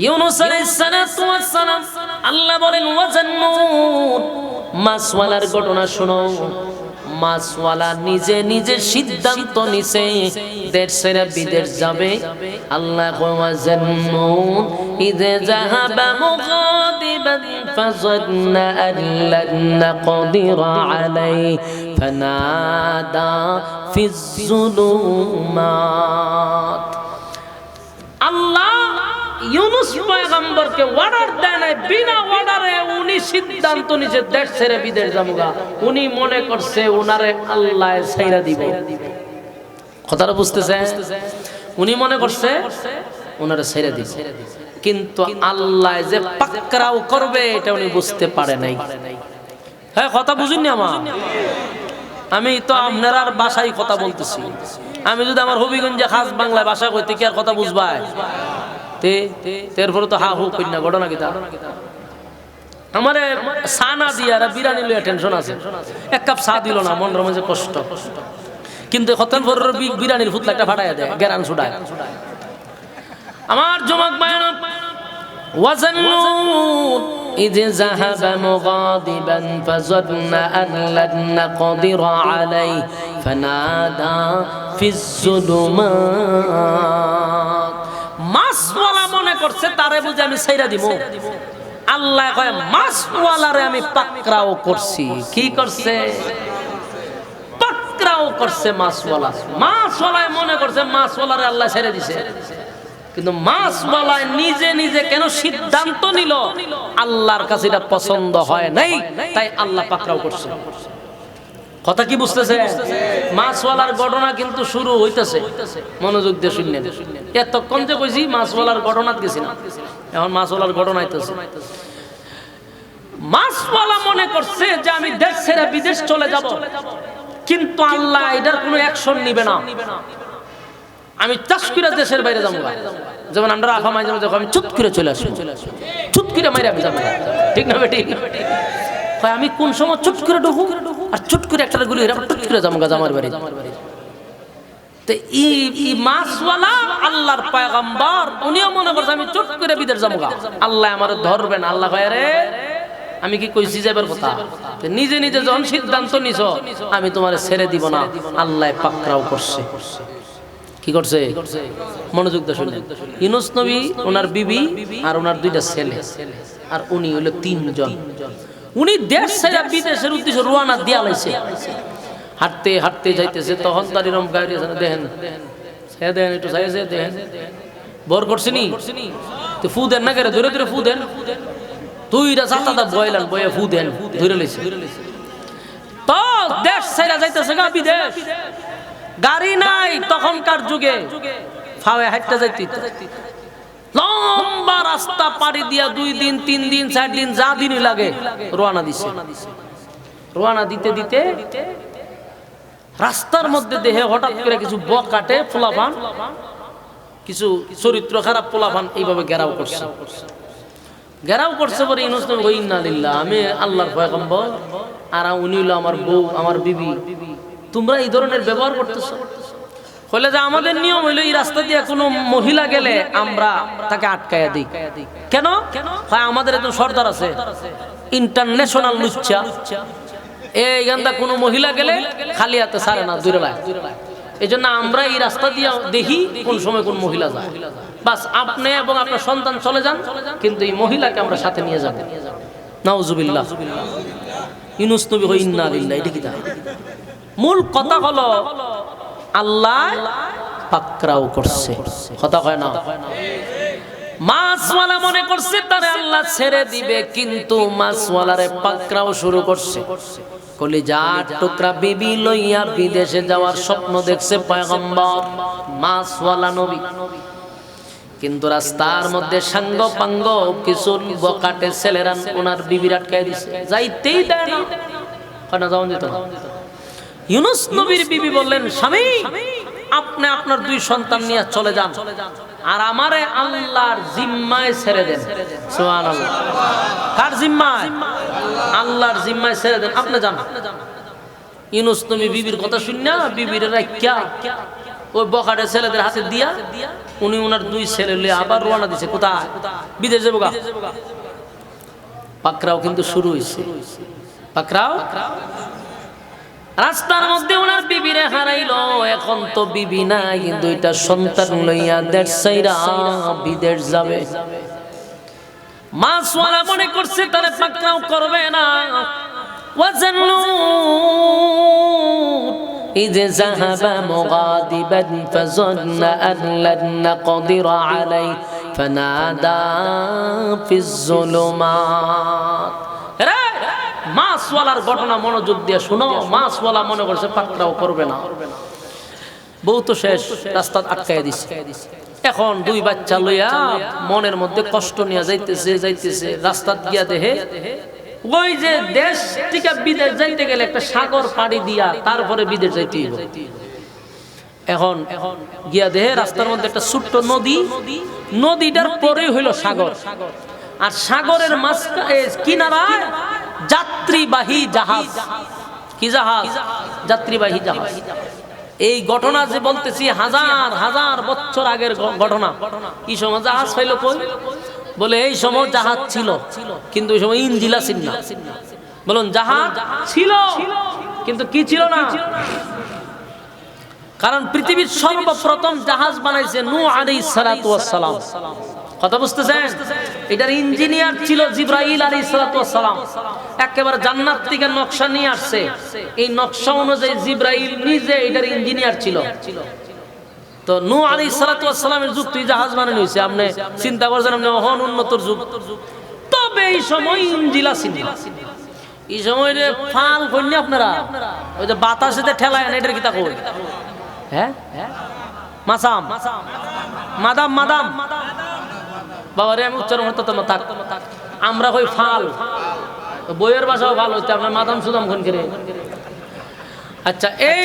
Speaker 1: ইউনূস আলাইহিস সালাতু ওয়াস সালাম আল্লাহ বলেন ওয়াজান্নুন, মাছওয়ালার ঘটনা শোনো। মাছওয়ালা নিজে নিজে সিদ্ধান্ত নিছে দেশ ছেড়ে বিদেশ যাবে। আল্লাহ ওয়াজান্নুন ইযা যাহাবা মুগাদিবান ফাযান্না আন লান নাকদিরা আলাইহি ফানাদা ফিজ যুলুমাত। আল্লাহ ইউনূস পয়গম্বরকে অর্ডার দেয় না, বিনা অর্ডারে উনি সিদ্ধান্ত নিছে দেশ ছেড়ে বিদেশ যাবো। উনি মনে করছে উনারে আল্লাহ ছাইরা দিবে। কথাটা বুঝতেছেন? উনি মনে করছে উনারে ছাইরা দিবে, কিন্তু আল্লাহ যে পাকরাও করবে এটা উনি বুঝতে পারে নাই। হ্যাঁ, কথা বুঝুননি আমার? আমি তো আপনার ভাষায় কথা বলতেছি। আমি যদি আমার হবিগঞ্জে খাস বাংলায় ভাষা কইতে কি আর কথা বুঝবাই? এরপরে তো হা হু কইনা ঘটনা কিতা আমারে সানা দিয়া বিরানি লইয়া টেনশন আছে, এক কাপ চা দিল না, মনের মাঝে কষ্ট। কিন্তু হতেন পরের বিরানির ফুতলা একটা ফাটাইয়া দেয়, গেরান ছুটায়। আমার জমাক বায়ান ওয়াজান্নুন ইয যাহাবা মুগাদিবান ফাযান্না আন লান নাকদিরা আলাইহি ফানাদা ফিজ যুলুমাত। মাছওয়ালা মনে করছে তারে বুঝে আমি ছাইরা দিব। আল্লাহ কয় মাছওয়ালারে আমি পাকরাও করছি। কি করছে? পাকরাও করছে মাছওয়ালা। মাছওয়ালায় মনে করছে মাছওয়ালারে আল্লাহ ছেড়ে দিছে, কিন্তু মাছওয়ালায় নিজে নিজে কেন সিদ্ধান্ত নিল আল্লাহর কাছে এটা পছন্দ হয় নাই, তাই আল্লাহ পাকরাও করছে। কথা কি বুঝতেছে? মাছওয়ালার ঘটনা কিন্তু শুরু হইতেছে, মনোযোগ দিয়ে শুনলেন। এতক্ষণ যে কইছি মাছওয়ালার ঘটনা গেছি না, এখন মাছওয়ালার ঘটনা হইতেছে। মাছওয়ালা মনে করছে যে আমি দেশ ছেড়ে বিদেশ চলে যাব, কিন্তু আল্লাহ এটার কোনো অ্যাকশন নিবে না। আমি চাষ করে দেশের বাইরে যাবো, যেমন আমরা আফা মাঝে মাঝে আমি চুপ করে চলে আসবো, চুপ করে মাইরে আমি যাবো। ঠিক না বেটি? আমি কোন সময় চুপ করে ঢুকু আর চুট করে একটা গুলি হয়ে চুট করে জামার বাড়ি। তো এই মাছওয়ালা আল্লাহর পয়গম্বর, উনিও মনে করছে আমি চুট করে বিদেশ যাবো, আল্লাহ আমার ধরবেন। আল্লাহ কয় রে আমি কি কইছি যাবার কথা, নিজে নিজে যখন সিদ্ধান্ত নিছ আমি তোমার ছেড়ে দিব না, আল্লাহ পাকড়াও করছে। কি করছে? মনোযোগ দিয়ে শুনুন। ইউনূস নবী, ওনার বিবি আর ওনার দুইটা ছেলে, আর উনি হলো তিনজন। উনি দেশ ছেড়ে বিদেশের উদ্দেশ্যে রওনা দিয়া লাইছে। হাঁটতে হাঁটতে যাইতেছে, তখন তার এরকম গাড়ি আছে, দেখেন দেখেন একটু চাইছে, দেখেন বর করছে নি তো ফু দেন না করে, ধরে ধরে ফু দেন, দুইটা চাতাটা বয়লান বয়ে ফু দেন, ধরে লইছে। তো দেশ ছেড়ে যাইতেছে গা বিদেশ, গাড়ি নাই তখনকার যুগে, ফাওয়ে হাঁটতে যাইতে লম্বা রাস্তা পাড়ি দিয়া 2 দিন 3 দিন 4 দিন যা দিনই লাগে রওনা দিছে। রওনা দিতে দিতে রাস্তার মধ্যে দেহে হঠাৎ করে কিছু বকাটে পোলাপান, কিছু চরিত্র খারাপ পোলাপান এইভাবে ঘেরাও করছে। ঘেরাও করছে পরে ইউনূস নবী কই ইন্না লিল্লাহ, আমি আল্লাহর পয়গম্বর আর উনি হলো আমার বউ, আমার বিবি, তোমরা এই ধরনের ব্যবহার করতেছো। বলে যে আমাদের নিয়ম হইলো এই রাস্তা দিয়ে কোনো মহিলা গেলে আমরা তাকে আটকায়া দিই। কেন? হয় আমাদের একজন সর্দার আছে, ইন্টারন্যাশনাল লুচ্চা, এই গান্দা কোনো মহিলা গেলে খালি হাতে ছাড়ে না, দূরে লাগে। এই জন্য আমরা এই রাস্তা দিয়ে দেখি কোন সময় কোন মহিলা যায়, বাস আপনি এবং আপনার সন্তান চলে যান, কিন্তু এই মহিলাকে আমরা সাথে নিয়ে যাব। নাউজুবিল্লাহ। ইউনূস নবী কই ইন্না লিল্লাহ। এটা কি? মূল কথা হলো আল্লাহ পাকড়াও করছে, কথা কয় না। মাছওয়ালা মনে করছে তারে আল্লাহ ছেড়ে দিবে, কিন্তু মাছওয়ালারে পাকড়াও শুরু করছে। কলিজার টুকরা বিবি লইয়া বিদেশে যাওয়ার স্বপ্ন দেখছে পয়গম্বর মাছওয়ালা নবী, কিন্তু রাস্তার মধ্যে সাঙ্গ পাঙ্গ কিছু বকাটে ছেলেরা ওনার বিবির আটকায় দিছে, যাইতেই দেয় না, কেন যাওয়া যেত না। ইউনূস নবীর বিবি বললেন, স্বামী আপনি আপনার 2 সন্তান নিয়ে চলে যান, আর আমারে আল্লাহর জিম্মায় ছেড়ে দেন। সুবহানাল্লাহ। কার জিম্মায়? আল্লাহর জিম্মায় ছেড়ে দেন, আপনি যান। ইউনূস নবী বিবির কথা শুননা বিবির রাখিয়া ওই বকাটে ছেলেদের হাতে দিয়া উনি ওনার 2 ছেলে নিয়ে আবার রওনা দিছে। কোথায়? বিদেশ যাবো গা। পাকড়াও কিন্তু শুরু হইছে। পাকড়াও রাস্তার মধ্যে ওনার বিবিরে হারাইলো। এখন তো বিবি নাই, 2টা সন্তান লইয়া দেশ ছাইরা বিদেশ যাবে। মাছওয়ালা মনে করছে তারে পাকড়াও করবে না। ওয়াজাল্লু ইযা যাহাবা মুগাদিবান ফাযান্না আন লান নাকদিরা আলাইহি ফানাদা ফিজ যুলুমাত। মাছওয়ালার ঘটনা মনোযোগ দিয়ে শুনো। মাছওয়ালা মনে করছে পাকড়াও করবে না, বউ তো শেষ, রাস্তা আটকায় দিছে। এখন 2 বাচ্চা লইয়া মনের মধ্যে কষ্ট নিয়ে যাইতেছে রাস্তা গিয়া দেহে ওই যে দেশ থেকে বিদেশ যাইতে গেলে একটা সাগর পাড়ি দিয়া তারপরে বিদেশ যাইতে হবে। এখন গিয়া দেহে রাস্তার মধ্যে একটা ছোট্ট নদী, নদীটার পরে হইল সাগর, আর সাগরের কিনারায় যাত্রীবাহী জাহাজ। কি জাহাজ? যাত্রীবাহী জাহাজ। এই ঘটনা যে বলতেছি হাজার হাজার বছর আগের ঘটনা। এই সময় জাহাজ পাইল কই? বলে এই সময় জাহাজ ছিল, কিন্তু ওই সময় ইঞ্জিন ছিল না। বলুন, জাহাজ ছিল কিন্তু কি ছিল না? কারণ পৃথিবীর সর্বপ্রথম জাহাজ বানাইছে নূহ আলাইহিস সালাতু ওয়াস সালাম। কথা বুঝতেছেন? এটার ইঞ্জিনিয়ার ছিল জিবরাইল আলাইহিস সালাতু ওয়াস সালাম। একেবারে জান্নাত থেকে নকশা নিয়ে আসছে। এই নকশা অনুযায়ী জিবরাইল নিজে এটার ইঞ্জিনিয়ার ছিল। তো নূহ আলাইহিস সালাতু ওয়াস সালামের যুগ তুই জাহাজ বানানো হইছে। আপনি চিন্তা করছেন আপনি অহন উন্নতর যুগ। তবে এই সময় ইঞ্জিলা ছিল। এই সময় রে ফাল কইনি আপনারা, ওই যে বাতাসেতে ঠেলায় না, এটার কিতা কই? হ্যাঁ, মাসাম, মাদাম, মাদাম। বাবারে আমি উচ্চারণ করতে না থাক, আমরা কই ফাল। বইয়ের ভাষাও ভালো হইতে, আপনার মাদাম সুদাম কোন করে। আচ্ছা, এই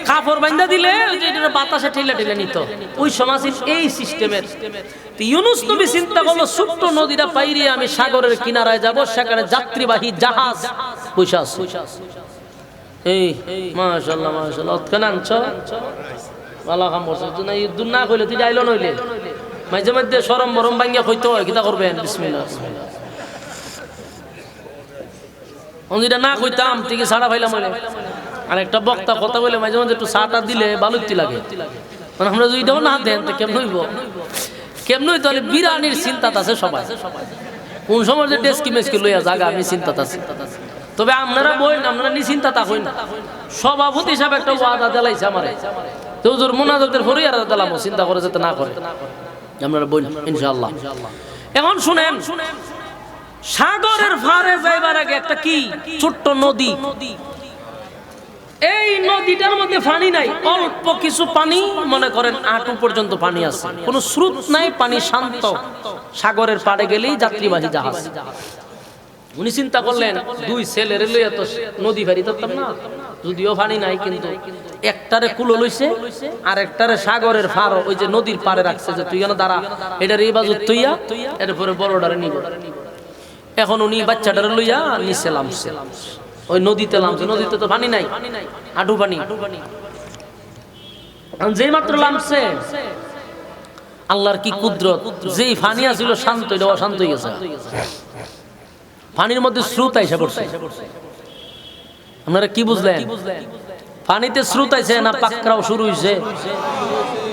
Speaker 1: কাপড় বান্ধা দিলে ওই যে এটা বাতাসে ঠেলে ঠেলে নিত। ওই সমাজ এই সিস্টেমের। ইউনূস নবী চিন্তা করলো ছোট্ট নদীটা পাইরে আমি সাগরের কিনারায় যাব, সেখানে যাত্রীবাহী জাহাজ বসে আছে। এই মাশাআল্লাহ মাশাআল্লাহ অতখান আনছো ভালো কাম করছো তুই না ইদ্দুর না কইলে তুই আইলো নইলে মাঝে মধ্যে শরম বরম ভাঙ্গিয়া কইতে হয় কিতা করবেন বিসমিল্লাহ অন্যটা না কইতাম ঠিক ছাড়া পাইলাম হইলে আর একটা বক্তা কথা বলে মাঝে মধ্যে একটু চাটা দিলে ভালোই লাগে মানে আমরা দুইটাও না দেন তো কেমন হইব কেমন হইতে হলে বিরানির চিন্তা আছে সবাই কোন সময় যে ডেস্কি মেস্কি লইয়া জায়গা আমি চিন্তা আছে তবে আপনারা বইন আপনারা নিশ্চিন্তা তা হই না সভাপতি হিসাবে একটা ওয়াদা দিলাইছে আমারে তো হুজুর মুনাজাতের পরেই আর দিলাম চিন্তা করে যেতে না করে আপনারা বইন ইনশাআল্লাহ এখন শুনেন সাগরের পারে যাইবার আগে একটা কি ছোট্ট নদী এই নদীটার মধ্যে পানি নাই অল্প কিছু পানি মনে করেন হাঁটু পর্যন্ত পানি আছে কোনো স্রোত নাই পানি শান্ত সাগরের পাড়ে গেলেই যাত্রীবাহী জাহাজ উনি চিন্তা করলেন দুই ছেলের লইয়া তো নদী পারি ধরতাম না যদিও পানি নাই কিন্তু একটারে কুলো লইছে আর একটারে সাগরের পার ওই যে নদীর পাড়ে রাখছে যে তুই দাঁড়া এটার এই বাজু তুইয়া এরপরে বড়টারে নিব এখন উনি বাচ্চাটারে লইয়া নিচে নামছে ওই নদীতে নামছে নদীতে তো পানি নাই হাঁটু পানি যেই মাত্র নামছে আল্লাহর কি কুদরত যেই পানি আছিল শান্ত এটা অশান্ত হয়ে গেছে পানির মধ্যে স্রোত আইসা পড়ছে আপনারা কি বুঝলেন পানিতে স্রোত আইছে না পাকড়াও শুরু হইছে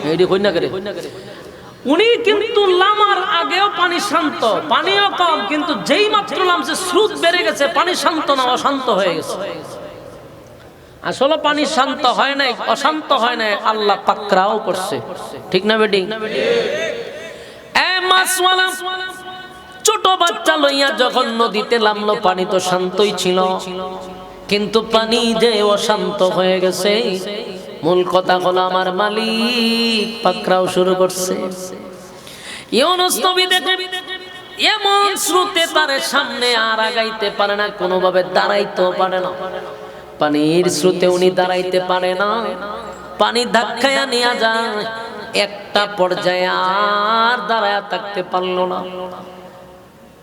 Speaker 1: এইডি কই না করে উনি কিন্তু লামার আগেও পানি শান্ত পানিও কম কিন্তু যেই মাত্র নামছে স্রোত বেড়ে গেছে পানি শান্ত না অশান্ত হয়ে গেছে আসলে পানি শান্ত হয় নাই অশান্ত হয় নাই আল্লাহ পাকড়াও করছে ঠিক না বেডি এ মাছওয়ালা ছোট বাচ্চা লইয়া যখন নদীতে নামলো পানি তো শান্তই ছিল কিন্তু পানি যে অশান্ত হয়ে গেছে মূল কথা হলো আমার মালিক পাকড়াও শুরু করছে ইউনূস নবী দেখে এমন স্রোতে তার সামনে আর আগাইতে পারে না কোনোভাবে দাঁড়াইতেও পারে না পানির স্রোতে উনি দাঁড়াইতে পারে না পানি ধাক্কায়া নিয়ে যায় একটা পর্যায়ে আর দাঁড়ায়া থাকতে পারলো না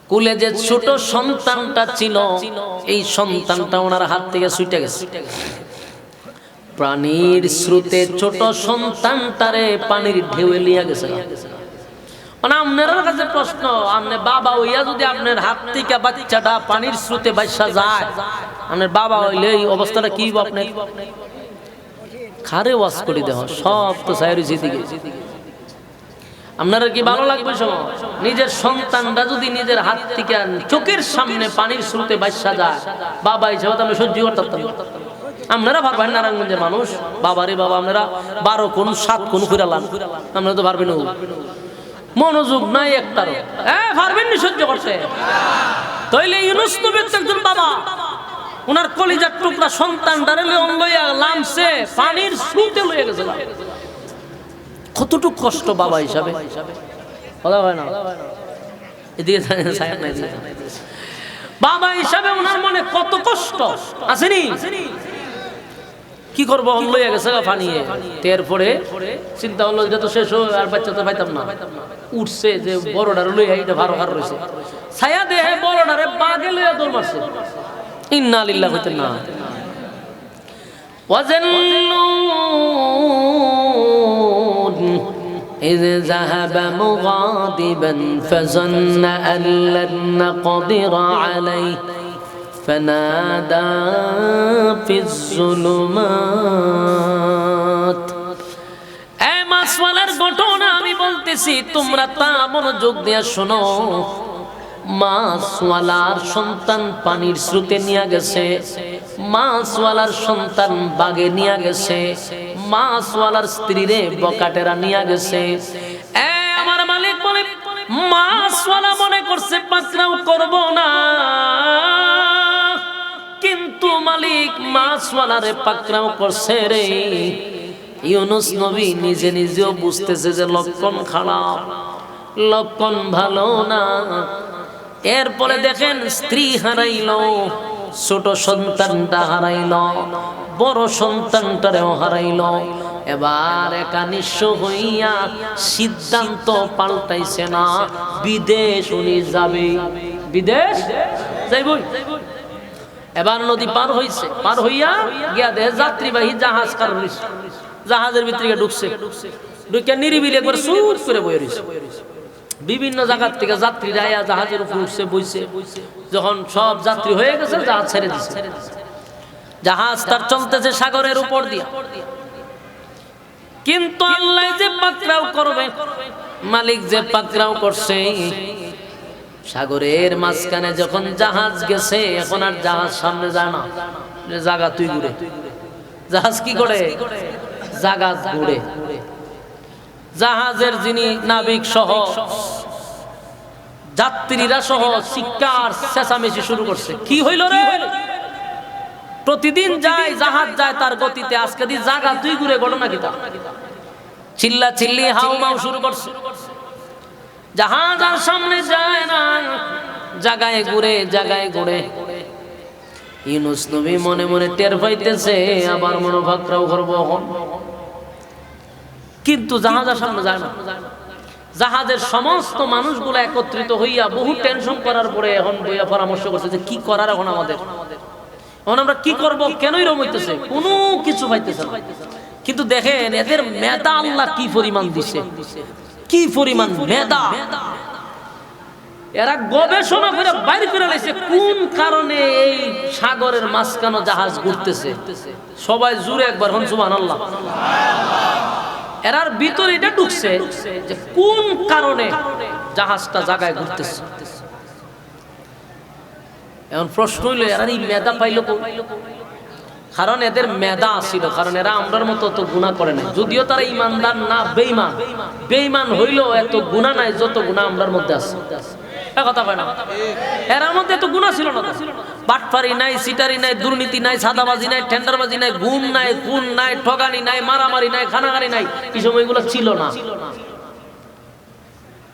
Speaker 1: কুলে যে ছোট সন্তানটা ছিল এই সন্তানটা ওনার হাত থেকে ছুটে গেছে পানির স্রোতে ছোট সন্তানটারে পানির ঢেউয়ে লিয়া গেছে মানে আপনার কাছে প্রশ্ন আপনি বাবা হইয়া যদি আপনার হাত থেকে বাচ্চাটা পানির স্রোতে ভাইসা যায় আপনার বাবা হইলে এই অবস্থাটা কি আপনি খারে ওয়াজ করে দেহ সব তো সাইরিছি দিকে আপনারা কি ভালো লাগবে সময় নিজের সন্তানটা যদি নিজের হাত থেকে চোখের সামনে পানির স্রোতে ভাইসা যায় বাবা হিসেবে আমি সহ্য করতাম আপনারা পারবেন নারায়ণগঞ্জের মানুষ বাবারে বাবা আপনারা 12 কোন 7 কোন কইরালাম আপনারা তো পারবেন না মনোযোগ নাই একটার পারবেন না সহ্য করতে তাইলে ইউনূস নবী একজন বাবা ওনার কলিজার টুকরা সন্তানটারে লইয়া লামছে পানির স্রোতে লইয়া গেছে কতটুকু কষ্ট বাবা হিসাবে বলা হয় না এদিকে বাবা হিসাবে ওনার মনে কত কষ্ট আসেনি কি করবো লইয়া গেছে পানিয়ে এরপরে চিন্তা হলো এটা তো শেষ হয়ে আর বাচ্চা তো পাইতাম না উঠছে যে বড়টারে লইয়া এটা ভালো কার রয়েছে ছায়া দেহে বড়টারে বাগে লইয়া দৌড় মারছে ইন্না লিল্লাহি হইতে না إذ ذهب مغاضبا فظن أن لن نقدر عليه فنادى في الظلمات এ মাছওয়ালার ঘটনা আমি বলতেছি তোমরা তা মনোযোগ দিয়ে শোনো মাছওয়ালার সন্তান পানির স্রোতে নিয়ে গেছে মাছওয়ালার সন্তান বাগে নিয়ে গেছে মাছওয়ালার স্ত্রীরে বকাটেরা নিয়ে গেছে আমার মালিক বলে মাছওয়ালা মনে করছে পাকড়াও করব না কিন্তু মালিক মাছওয়ালারে পাকড়াও করছে রে ইউনূস নবী নিজে নিজেও বুঝতেছে যে লক্ষণ খারাপ লক্ষণ ভালো না এরপরে দেখেন স্ত্রী হারাইলো ছোট সন্তানটা হারাইলো বড় সন্তানটারেও হারাইলো এবার একা নিঃস্ব হইয়া সিদ্ধান্ত পাল্টাইছে না বিদেশ উনি যাবে বিদেশ যাইবই এবার নদী পার হইছে, পার হইয়া গিয়া দেখে যাত্রীবাহী জাহাজ কারণ জাহাজের ভিতরে ঢুকছে, ঢুকে নিরিবিলি একবার চুপ করে বয়ে রয়েছে। বিভিন্ন জায়গার থেকে যাত্রীরা আয়া জাহাজের উপর উঠছে, বইছে। যখন সব যাত্রী হয়ে গেছে জাহাজ ছেড়ে দিচ্ছে। জাহাজ তার চলতেছে সাগরের উপর দিয়ে, কিন্তু আল্লাহ যে পাকড়াও করবে, মালিক যে পাকড়াও করছে। সাগরের মাঝখানে যখন জাহাজ গেছে, এখন আর জাহাজ সামনে যায় না, জায়গা তুই ঘুরে। জাহাজ কি করে? জায়গা ঘুরে। জাহাজের যিনি নাবিক সহ যাত্রীরা সহ চিৎকার চেঁচামেচি শুরু করছে, কি হইল রে? প্রতিদিন যায় জাহাজ যায় তার গতিতে, আজকে দি জায়গা তুই ঘুরে, ঘটনা কি তা? চিল্লা চিল্লি হাউমাউ শুরু করছে। জাহাজ আর সামনে যায় না, জায়গায় ঘুরে, জায়গায় ঘুরে। ইউনূস নবী মনে মনে টের পাইতেছে আবার মনোভাবটাও করবো এখন, কিন্তু জাহাজ আর সামনে যায় না। জাহাজের সমস্ত মানুষগুলো একত্রিত হইয়া বহু টেনশন করার পরে এখন বইয়া পরামর্শ করছে যে কি করার এখন আমাদের, এখন আমরা কি করব? কেনই রম হইতেছে, কোনো কিছু পাইতেছে না। কিন্তু দেখেন এদের মেধা আল্লাহ কি পরিমাণ দিছে, কি পরিমাণ মেধা। এরা গবেষণা করে বাইর করে লাইছে কোন কারণে এই সাগরের মাঝখানে জাহাজ ঘুরতেছে। সবাই জুড়ে একবার হন সুবহানাল্লাহ। এরার ভিতরে এটা ঢুকছে যে কোন কারণে জাহাজটা জায়গায় ঘুরতেছে। এখন প্রশ্ন হইল এরা এই মেধা পাইল কোন? কারণ এদের মেধা ছিল, কারণ এরা আমরার মতো তো গুনাহ করে নাই। যদিও তারা ইমানদার না, বেঈমান। বেঈমান হইলেও এত গুনাহ নাই যত গুনাহ আমরার মধ্যে আছে। কথা কয় না? এরার মধ্যে এত গুনাহ ছিল না। বাটপারি নাই, সিটারি নাই, দুর্নীতি নাই, সাদাবাজি নাই, টেন্ডারবাজি নাই, গুম নাই, খুন নাই, ঠগানি নাই, মারামারি নাই, খানাগানি নাই, এই সময়গুলো ছিল না।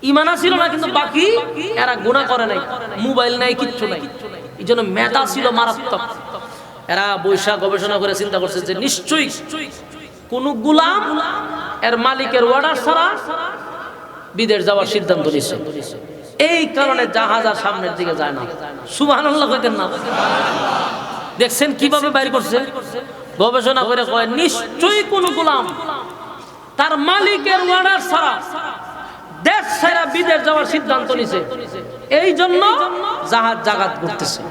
Speaker 1: ইমানা ছিল না, কিন্তু বাকি এরা গুনাহ করে নাই। মোবাইল নাই, কিচ্ছু নাই, এই জন্য মেধা ছিল মারাত্মক। এরা বৈশা গবেষণা করে চিন্তা করছে যে নিশ্চয়ই কোন গোলাম এর মালিকের অর্ডার ছাড়া বিদেশ যাওয়ার সিদ্ধান্ত নিছে, এই কারণে জাহাজ আর সামনের দিকে যায় না। সুবহানাল্লাহ কইতেন না? দেখছেন কিভাবে বাইর করছে? গবেষণা করে কয় নিশ্চয়ই কোন গোলাম তার মালিকের অর্ডার ছাড়া দেশ ছেড়ে বিদেশ যাওয়ার সিদ্ধান্ত নিছে, এই জন্য জাহাজ জাগাত ঘুরতেছে।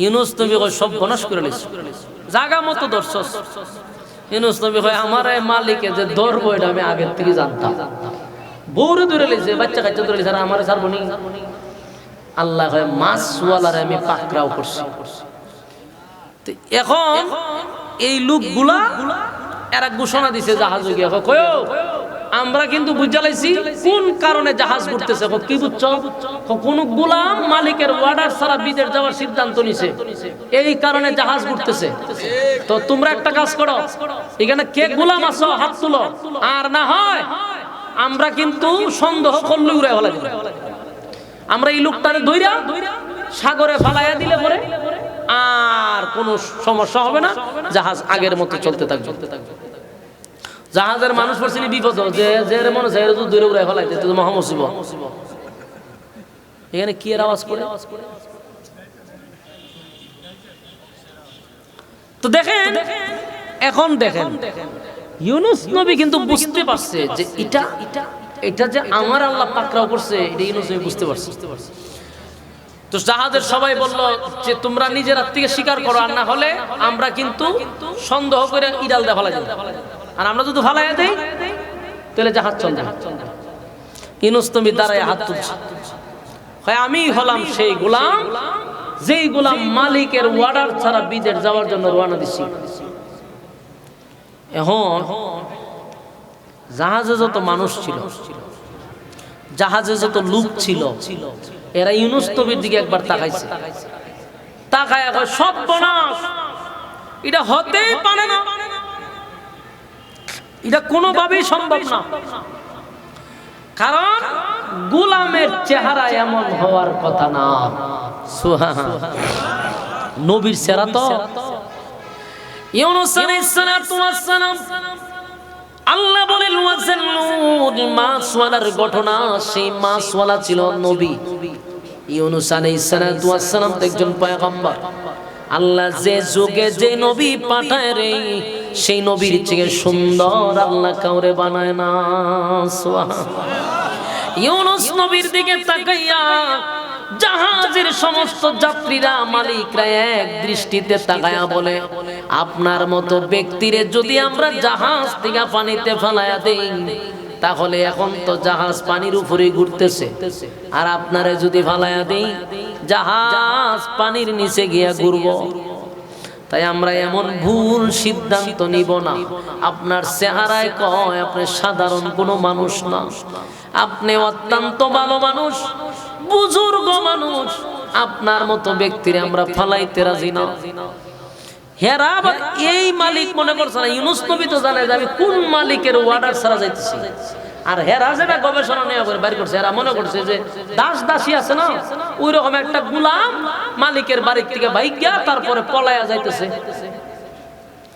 Speaker 1: ইউনূস নবী কয় সব বনাশ করে লিস, জায়গা মতো দর্শস। ইউনূস নবী কয় আমার মালিকে যে ধরবো এটা আমি আগের থেকে জানতাম। বউরে ধরে লিছে, বাচ্চা কাচ্চা ধরে লিছে, আমার ছাড়বো নি। আল্লাহ কয় মাছওয়ালারে আমি পাকড়াও করছি। এখন এই লোকগুলা এরা ঘোষণা দিছে জাহাজ গিয়ে কয় আমরা কিন্তু বুঝালাইছি কোন কারণে জাহাজ ঘুরতেছে। কি বুঝছো? কোন গোলাম মালিকের অর্ডার ছাড়া বিদেশ যাওয়ার সিদ্ধান্ত নিছে, এই কারণে জাহাজ ঘুরতেছে। তো তোমরা একটা কাজ করো, এখানে কে গোলাম আছো হাত তুলো, আর না হয় আমরা কিন্তু সন্দেহ করলে উড়ে ফেলা দিব। আমরা এই লোকটারে ধইরা সাগরে ফালাইয়া দিলে পরে আর কোনো সমস্যা হবে না, জাহাজ আগের মতো চলতে থাকবে। জাহাজের মানুষ পড়ছিনি বিপদ, যে মনে চাই দূরে উড়ে ফেলাইতে তো মহামুসিবত। এখানে কি এর আওয়াজ করে? তো দেখেন, এখন দেখেন ইউনূস নবী কিন্তু বুঝতে পারছে যে এটা যে আমার আল্লাহ পাকড়াও করছে, এটা ইউনূস নবী বুঝতে পারছে। তো জাহাজের সবাই বলল যে তোমরা নিজেরা থেকে স্বীকার করো, আর না হলে আমরা কিন্তু সন্দেহ করে ইডাল দা ফেলাই দেব, আর আমরা যদি ফালাইয়া দেই তাহলে জাহাজ চলবে। ইউনূস নবী দাঁড়ায় হাত তুলছে, হয় আমি হলাম সেই গোলাম যেই গোলাম মালিকের অর্ডার ছাড়া বিদেশ যাওয়ার জন্য রওনা দিছি। এখন জাহাজে যত মানুষ ছিল, জাহাজে যত লোক ছিল, এরা ইউনূস নবীর দিকে একবার তাকাইছে। তাকায় কয় সব বনাশ, এটা হতেই পারে না, এটা কোনোভাবেই সম্ভব না। কারণ গোলামের চেহারা এমন হওয়ার কথা না। সুবহানাল্লাহ, নবীর চেহারা তো ইউনূস আলাইহিস সালাতু ওয়াস সালাম। আল্লাহ বলেন ওয়াজান্নুন, মাছওয়ালার ঘটনা, সেই মাছওয়ালা ছিল নবী। ইউনূস আলাইহিস সালাতু ওয়াস সালাম তো একজন পয়গম্বর। আল্লাহ যে যুগে যে নবী পাঠায় রে, সেই নবীর চেয়ে সুন্দর আল্লাহ কাউরে বানায় না। ইউনুস নবীর দিকে তাকাইয়া জাহাজের সমস্ত যাত্রীরা মালিকরা এক দৃষ্টিতে তাকায়া বলে, আপনার মতো ব্যক্তিরে যদি আমরা জাহাজ থেকে পানিতে ফেলায়া দেই, তাহলে এখন তো জাহাজ পানির উপরে ঘুরতেছে, আর আপনারে যদি ফেলায়া দেই জাহাজ পানির নিচে গিয়া ঘুরবো। তাই আমরা এমন ভুল সিদ্ধান্ত নিব না। আপনার চেহারায় কয় আপনি সাধারণ কোনো মানুষ না, আপনি অত্যন্ত ভালো মানুষ, বুজুর্গ মানুষ। আপনার মতো ব্যক্তিরে আমরা ফালাইতে রাজি না। হেরা আবার এই মালিক মনে করছে না, ইউনুস নবী তো জানে যে আমি কোন মালিকের অর্ডার ছাড়া যাইতেছি। আর হেরা যেটা গবেষণা নিয়ে বাইর করছে, এরা মনে করছে যে দাস দাসী আছে না, ওই রকম একটা গোলাম মালিকের বাড়ি থেকে ভাইগা তারপরে পলায়া যাইতেছে।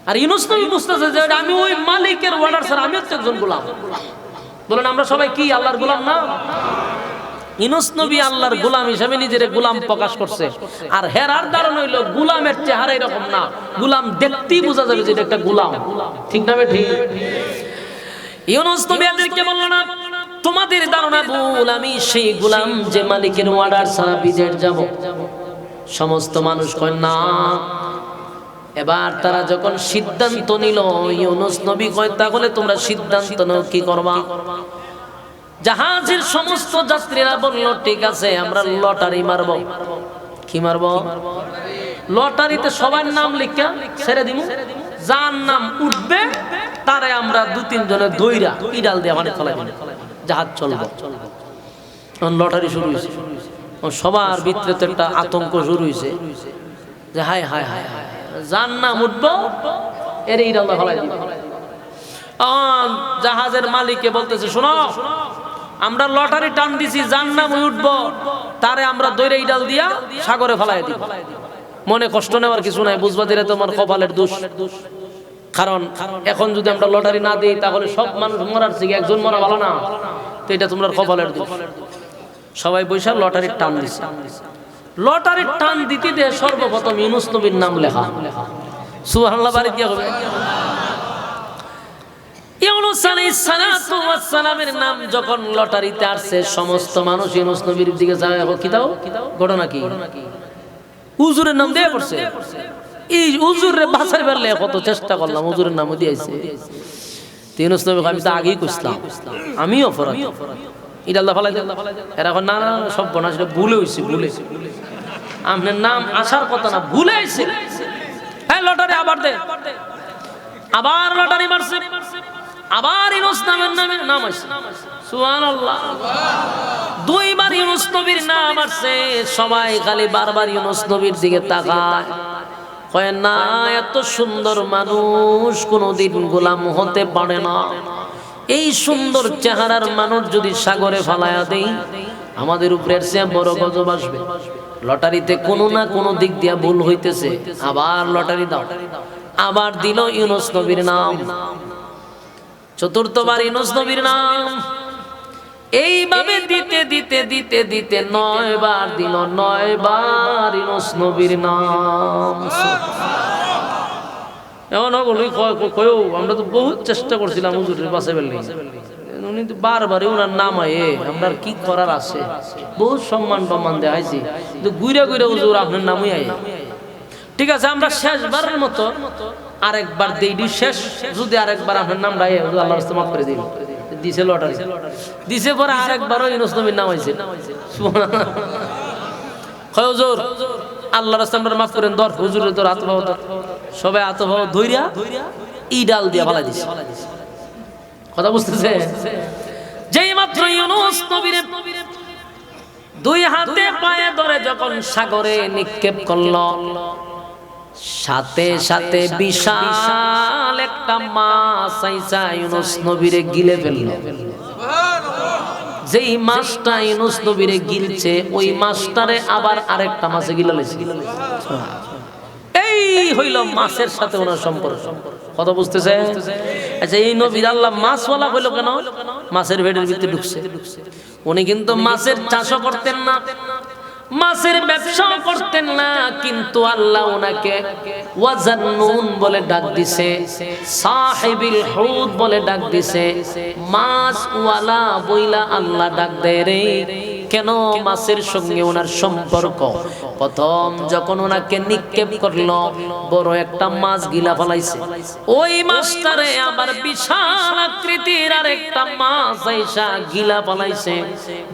Speaker 1: আর ইউনুস নবী বুঝতেছে যে আমি ওই মালিকের অর্ডার ছাড়া আমি হচ্ছে একজন গোলাম। বলেন আমরা সবাই কি আল্লাহর গোলাম না? ইউনুস নবী আল্লাহর গোলাম হিসেবে নিজের গোলাম প্রকাশ করছে। আর হেরার ধারণা হইল গোলামের চেহারা এরকম না, গোলাম দেখতেই বোঝা যাবে যে এটা একটা গোলাম। ঠিক না ঠিক? ইউনুস নবী এদেরকে বলল না, তোমাদের ধারণা ভুল, আমি সেই গোলাম যে মালিকের অর্ডার ছাড়া বিদেশ যাব। সমস্ত মানুষ কয় না। এবার তারা যখন সিদ্ধান্ত নিল, ইউনুস নবী কয় তাহলে তোমরা সিদ্ধান্ত নাও কি করবা। জাহাজের সমস্ত যাত্রীরা বলল ঠিক আছে আমরা লটারি মারব। কি মারব? লটারিতে সবার নাম লিখা ছেড়ে দিব, যার নাম উঠবে তারে আমরা 2-3 জনে দইরা ইডাল দিয়ে মানে ফেলাই জাহাজ চলবে। লটারি শুরু হয়েছে, সবার ভিতরে তো একটা আতঙ্ক শুরু হয়েছে যে হায় হায় হায় হায়, যার নাম উঠবো এর ইডাল দিয়ে ফেলাই দিব। জাহাজের মালিককে বলতেছে শোনো, আমরা লটারি টান দিছি, যার নাম উঠবো তারে আমরা দইরা ইডাল দিয়া সাগরে ফেলাই দিব। মনে কষ্ট নেওয়ার কিছু নাই, বুঝবা দিলে তোমার কপালের দোষ। কারণ এখন যদি আমরা লটারি না দিই তাহলে সব মানুষ মরার থেকে একজন মরা ভালো না, তো এটা তোমার কপালের দোষ। সবাই বৈশা লটারির টান দিছে। লটারির টান দিতে দিয়ে সর্বপ্রথম ইউনুস নবীর নাম লেখা। সুবহানাল্লাহ, বাড়ি দিয়া হবে। ইউনুস আলাইহিস সালাতু ওয়াস সালামের নাম যখন লটারিতে আসছে, সমস্ত মানুষ ইউনুস নবীর দিকে যায়। কি দাও ঘটনা কি? হুজুরের নাম দিয়ে পড়ছে। এই হুজুরে বাঁচাই পারলে কত চেষ্টা করলাম, হুজুরের নামও দিয়েছে। ইউনুস নবী আমি তো আগেই কইছিলাম আমি অপরাধী, এটা আল্লাহ ফালাই দেন। এরা এখন না না সব বনা সেটা ভুলে হইছে, ভুলে আপনার নাম আসার কথা না, ভুলে আইছে। হ্যাঁ লটারি আবার দে, আবার লটারি মারছে, আবার ইউনুস নামের নাম আসছে। সুবহানাল্লাহ, 2বার ইউনুস নবীর নাম আসছে। সবাই খালি বারবার ইউনুস নবীর দিকে তাকায়, কয় না এত সুন্দর মানুষ কোনোদিন গোলাম হতে পারে না। এই সুন্দর চেহারার মানুষ যদি সাগরে ফালায়া দেই, আমাদের উপরে সে বড় গজব আসবে। লটারিতে কোনো না কোনো দিক দিয়া ভুল হইতেছে, আবার লটারি দাও। আবার দিল ইউনুস নবীর নাম, 4বার ইউনুস নবীর নাম। এইভাবে দিতে দিতে দিতে দিতে 9বার দিল, 9বার ইউনুস নবীর নাম। এমন বলি কয়ও আমরা তো বহুত চেষ্টা করছিলাম হুজুরের পাশে বেলনি, উনি তো বারবারই ওনার নাম আয়ে আমরা কি করার আছে, বহুত সম্মান টম্মান দেখাইছি, কিন্তু ঘুরে ঘুরে হুজুর আপনার নামই আয়ে। ঠিক আছে আমরা শেষবারের মতো আরেকবার দিই, শেষ যদি আরেকবার আপনার নাম রায় আল্লাহর রাস্তায় মাফ করে দিই। দিছে লটারি দিছে, পরে আরেকবারও ইউনুস নবীর নাম হয়েছে। হুজুর আল্লাহর রাস্তায় আমরা মাফ করেন, ধর হুজুরের তোর হাত পাও, সবাই হাত পাও ধইরা ইডাল দিয়া ফালাই দিছে। কথা বুঝতেছে? যেই মাত্র ইউনুস নবীর 2 হাতে পায়ে ধরে যখন সাগরে নিক্ষেপ করল, সাথে সাথে বিশাল একটা মাছ আইসা ইউনুস নবীরে গিলে ফেলল। যেই মাছটা ইউনুস নবীরে গিলছে, ওই মাছটারে আবার আরেকটা মাছে গিলে লেছে। এই হইল মাছের সাথে ওনার সম্পর্ক। কথা বুঝতেছে? আচ্ছা এই নবীর আল্লাহ মাছওয়ালা হইল কেন? মাছের পেটের ভিতরে ঢুকছে। উনি কিন্তু মাছের চাষও করতেন না, মাছের ব্যবসা করতেন না, কিন্তু আল্লাহ ওনাকে ওয়াজান্নুন বলে ডাক দিছে, সাহিবুল হুদ বলে ডাক দিছে, মাছ ওয়ালা বইলা আল্লাহ ডাক দেয় রে। কেন? মাছের সঙ্গে ওনার সম্পর্ক। প্রথম যখন ওনাকে নিক্ষেপ করলো, বড় একটা মাছ গিলা ফলাইছে, ওই মাছটারে আবার বিশাল আকৃতির আর একটা মাছ আইসা গিলা ফলাইছে।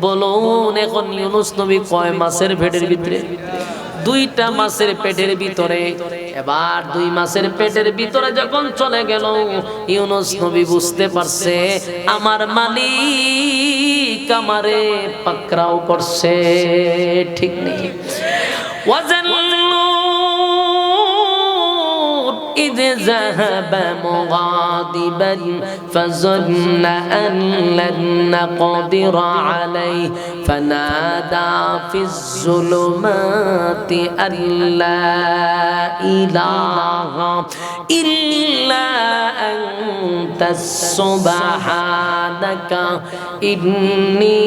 Speaker 1: বলুন এখন ইউনুস নবী কয় মাছের পেটের ভিতরে? দুইটা মাছের পেটের ভিতরে। এবার দুই মাছের পেটের ভিতরে যখন চলে গেল, ইউনুস নবী বুঝতে পারছে আমার মালিক আমারে পাকড়াও করছে। ঠিক নেই? إذ ذهب مغاضبا فظن أن لن نقدر عليه فنادى في الظلمات أن لا إله إلا أنت سبحانك إني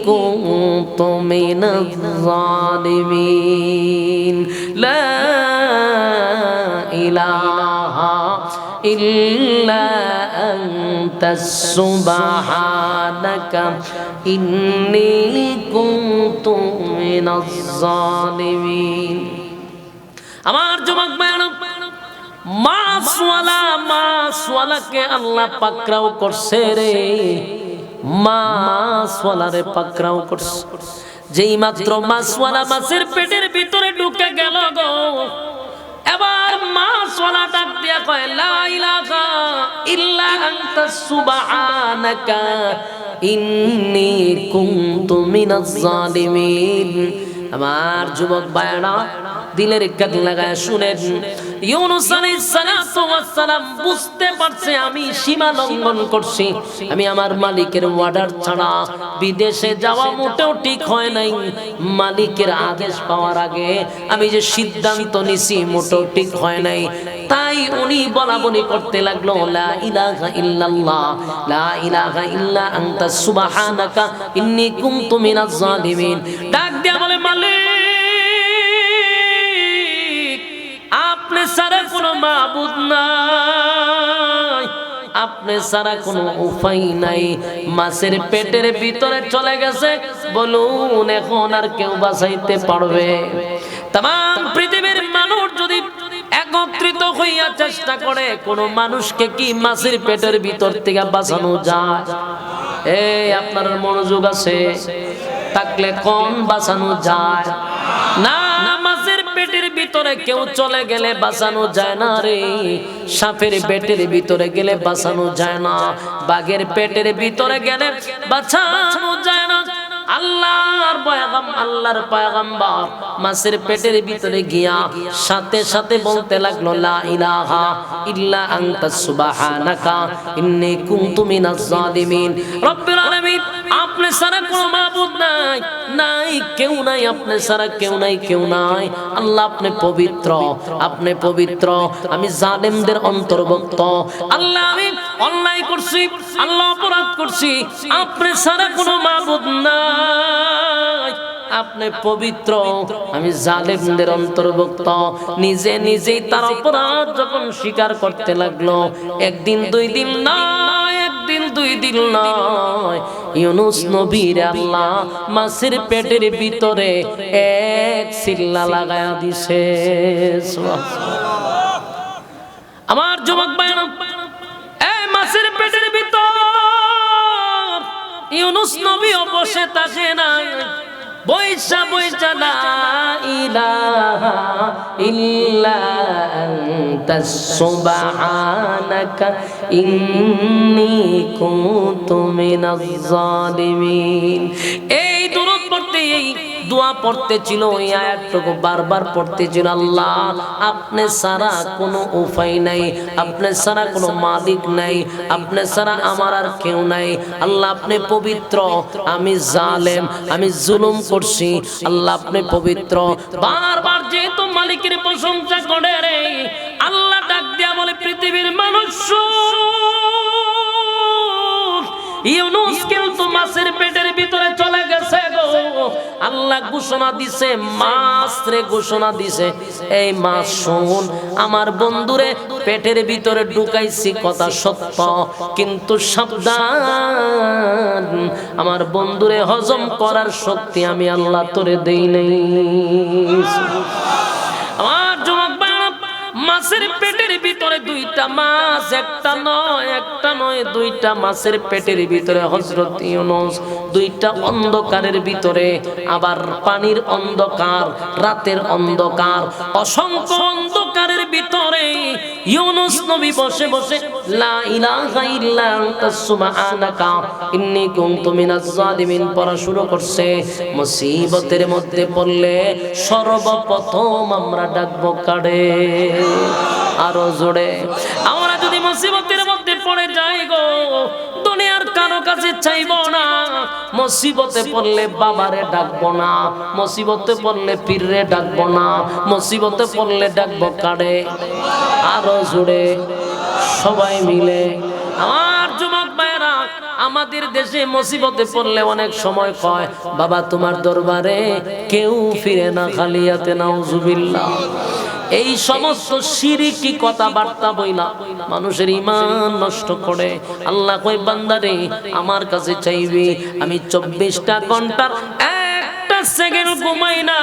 Speaker 1: كنت من الظالمين لا إله إلا أنت سبحانك إني كنت من الظالمين। আমার যুবক ভাইরা, মাছওয়ালাকে আল্লাহ পাকড়াও করছে রে, মাছওয়ালারে পাকড়াও করছে। যেই মাত্র মাছওয়ালা মাছের পেটের ভিতরে ঢুকে গেল গো, এবার মাছওয়ালা ডাক দিয়া কয় লা ইলাহা ইল্লা আনতা সুবহানাকা ইন্নী কুনতু মিনাজ জালিমিন। আমার যুবক ভাইরা, দিলের কান লাগায় শুনেন, ইউনুস আলাইহিস সালাতু ওয়াস সালাম বুঝতে পারছে আমি সীমা লঙ্ঘন করছি, আমি আমার মালিকের অর্ডার ছাড়া বিদেশে যাওয়া মোটেও ঠিক হয় নাই। মালিকের আদেশ পাওয়ার আগে আমি যে সিদ্ধান্ত নিছি মোটেও ঠিক হয় নাই। তাই উনি বলাবলি করতে লাগলো লা ইলাহা ইল্লাল্লাহ লা ইলাহা ইল্লা আনতা সুবহানাকা ইন্নী কুনতু মিনাজ জালিমিন। ডাক দিয়া বলে, মালিক আপনি ছাড়া কোনো মাবুদ নাই, আপনি ছাড়া কোনো উপায় নাই। মাছের পেটের ভিতরে চলে গেছে, বলুন এখন আর কেউ বাঁচাইতে পারবে? তাম পৃথিবীর মানুষ যদি একত্রিত হইয়া চেষ্টা করে, কোন মানুষকে কি মাছের পেটের ভিতর থেকে বাঁচানো যায়? এই আপনার মনোযোগ আছে থাকলে কোন বাঁচানো যায় না? মাছের পেটের ভিতরে কেউ চলে গেলে বাঁচানো যায় না রে। সাপের পেটের ভিতরে গেলে বাঁচানো যায় না, বাঘের পেটের ভিতরে গেলে বাঁচানো যায় না। আল্লাহর পয়গম্বর মাছের পেটের ভিতরে গিয়া সাথে সাথে বলতে লাগলো লা ইলাহা ইল্লা আনতা সুবহানাকা ইন্নী কুনতু মিনাজ জালিমিন। রব্বুল আলামিন আপনি ছাড়া কোনো মাবুদ নাই, নাই কেউ নাই, আপনি ছাড়া কেউ নাই, কেউ নাই। আল্লাহ আপনি পবিত্র, আপনি পবিত্র, আমি জালেমদের অন্তর্ভুক্ত। আল্লাহ আমি অন্যায় করছি, আল্লাহ অপরাধ করছি, আপনি ছাড়া কোনো মাবুদ নাই, আপনি পবিত্র, আমি জালেমদের অন্তর্ভুক্ত। নিজে নিজেই তার অপরাধ যখন স্বীকার করতে লাগলো, একদিন দুই দিন নয়, একদিন দুই দিন নয়, ইউনুস নবীর আল্লাহ মাছের পেটের ভিতরে এক সিল্লা লাগায়া দিছে। আমার যুবক ভাইরা, এই মাছের পেটের ভিতর ইউনুস নবীও বসে থাকে না, বৈশা বৈশা লা ইলাহা ইল্লা আনতা সুবহানাকা ইন্নী কুনতু মিনাজ জালিমিন। এই দুরূদ পড়তে, এই দোয়া পড়তে ছিল, এই আয়াতটুকু বারবার পড়তে ছিল, আল্লাহ আপনি ছাড়া কোনো উপায় নাই, আপনি ছাড়া কোনো মালিক নাই, আপনি ছাড়া আমার আর কেউ নাই। আল্লাহ আপনি পবিত্র, আমি জালেম, আমি জুলুম করছি, আল্লাহ আপনি পবিত্র। বারবার যেহেতু মালিকের প্রশংসা করে রে, আল্লাহ ডাক দিয়া বলে, পৃথিবীর মানুষ ইউনুস কিন্তু মাছের পেটের ভিতরে চলে গেছে গো, আল্লাহ ঘোষণা দিছে, মাছ রে ঘোষণা দিছে, এই মাছ শুন, আমার বন্ধুরে পেটের ভিতরে ঢুকাইছি কথা সত্য, কিন্তু সাবধান, আমার বন্ধুরে হজম করার শক্তি আমি আল্লাহ তোরে দেই নাই। আমার যুবক ভাইরা, মাছের পেটের ভিতরে দুইটা মাছ, একটা নয় দুইটা মাছের পেটের ভিতরে হযরত ইউনূস, দুইটা অন্ধকারের ভিতরে, আবার পানির অন্ধকার, রাতের অন্ধকার, অসংখ্য অন্ধকারের ভিতরে ইউনূস নবী বসে বসে লা ইলাহা ইল্লা আনতা সুবহানাকা ইন্নী কুনতু মিনাজ জালিমিন পড়া শুরু করছে। মুসিবতের মধ্যে পড়লে সর্বপ্রথম আমরা ডাকবো কারে? আরো জোরে। আমরা যদি মুসিবতের মধ্যে পড়ে যাই গো, দুনিয়ার কারো কাছে চাইবো না, মুসিবতে পড়লে বাবারে ডাকবো না, মুসিবতে পড়লে পীররে ডাকবো না, মুসিবতে পড়লে ডাকবো কারে? আরো জোরে, সবাই মিলে। আমার যুবক ভাইরা, আমাদের দেশে মুসিবতে পড়লে অনেক সময় কয়, বাবা তোমার দরবারে কেউ ফিরে না, খালি হাতে, নাউজুবিল্লাহ। এই সমস্ত শিরকি কথাবার্তা বইলা মানুষের ঈমান নষ্ট করে। আল্লাহ কই, বান্দারে আমার কাছে চাইবি, আমি 24টা ঘন্টার একটা সেকেন্ড ঘুমাই না,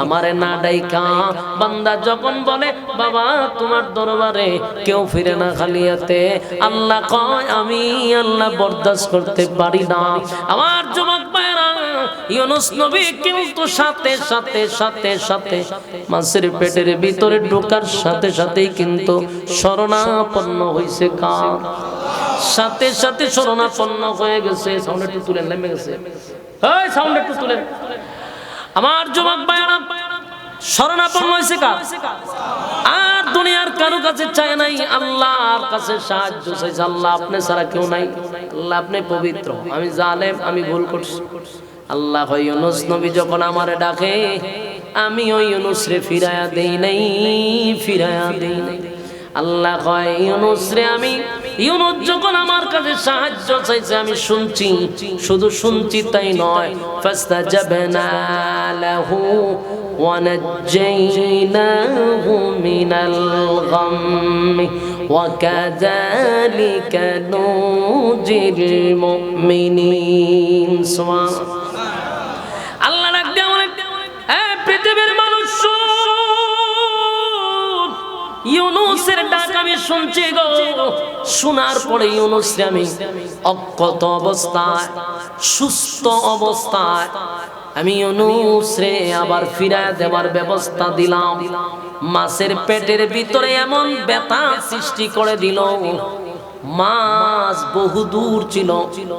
Speaker 1: আমারে না ডাইকা। বান্দা যখন বলে বাবা তোমার দরবারে কেউ ফিরে না খালি হাতে, আল্লাহ কয় আমি আল্লাহ বরদাস্ত করতে পারি না। আমার যুবক ভাইরা, ইউনূস নবী কিন্তু সাথে সাথে সাথে সাথে মাছের পেটের ভিতরে ঢোকার সাথে সাথেই কিন্তু শরণাপন্ন হইছে। কার সাথে সাথে শরণাপন্ন হয়ে গেছে? সাউন্ড একটু তুলেন, নেমে গেছে, এই সাউন্ড একটু তুলেন। আমার যুবক ভাইরা, শরণাপন্ন হয়েছে কার? আর দুনিয়ার কারো কাছে চায় নাই, আল্লাহর কাছে সাহায্য চাইছে। আল্লাহ আপনি ছাড়া কেউ নাই, আল্লাহ আপনি পবিত্র, আমি জালেম, আমি ভুল করছি। আল্লাহ হয় ইউনূস নবী যখন আমারে ডাকে, আমি ওই ইউনূস রে ফিরায়া দেই নাই, ফিরায়া দেই নাই। আল্লাহ কয় ইউনূস রে, আমি ইউনূস যখন আমার কাছে সাহায্য চাইছে আমি শুনছি, শুধু শুনছি তাই নয়, ফাস্তাজাবনা লাহু ওয়া নাজ্জাইনাহু মিনাল গাম্মি ওয়া কাযালিকা নুজিল মুমিনিন। সুবহানাল্লাহ। আল্লাহ ডাক দেয়া বলে, এ পৃথিবীর মানুষ, ইউনূসের ডাক আমি শুনছি গো। শোনার পরে ইউনূসরে আমি অক্ষত অবস্থায়, সুস্থ অবস্থায় আমি ইউনূসরে আবার ফিরায় দেওয়ার ব্যবস্থা দিলাম। মাছের পেটের ভিতরে এমন ব্যথা সৃষ্টি করে দিল, মাছ বহু দূর ছিল,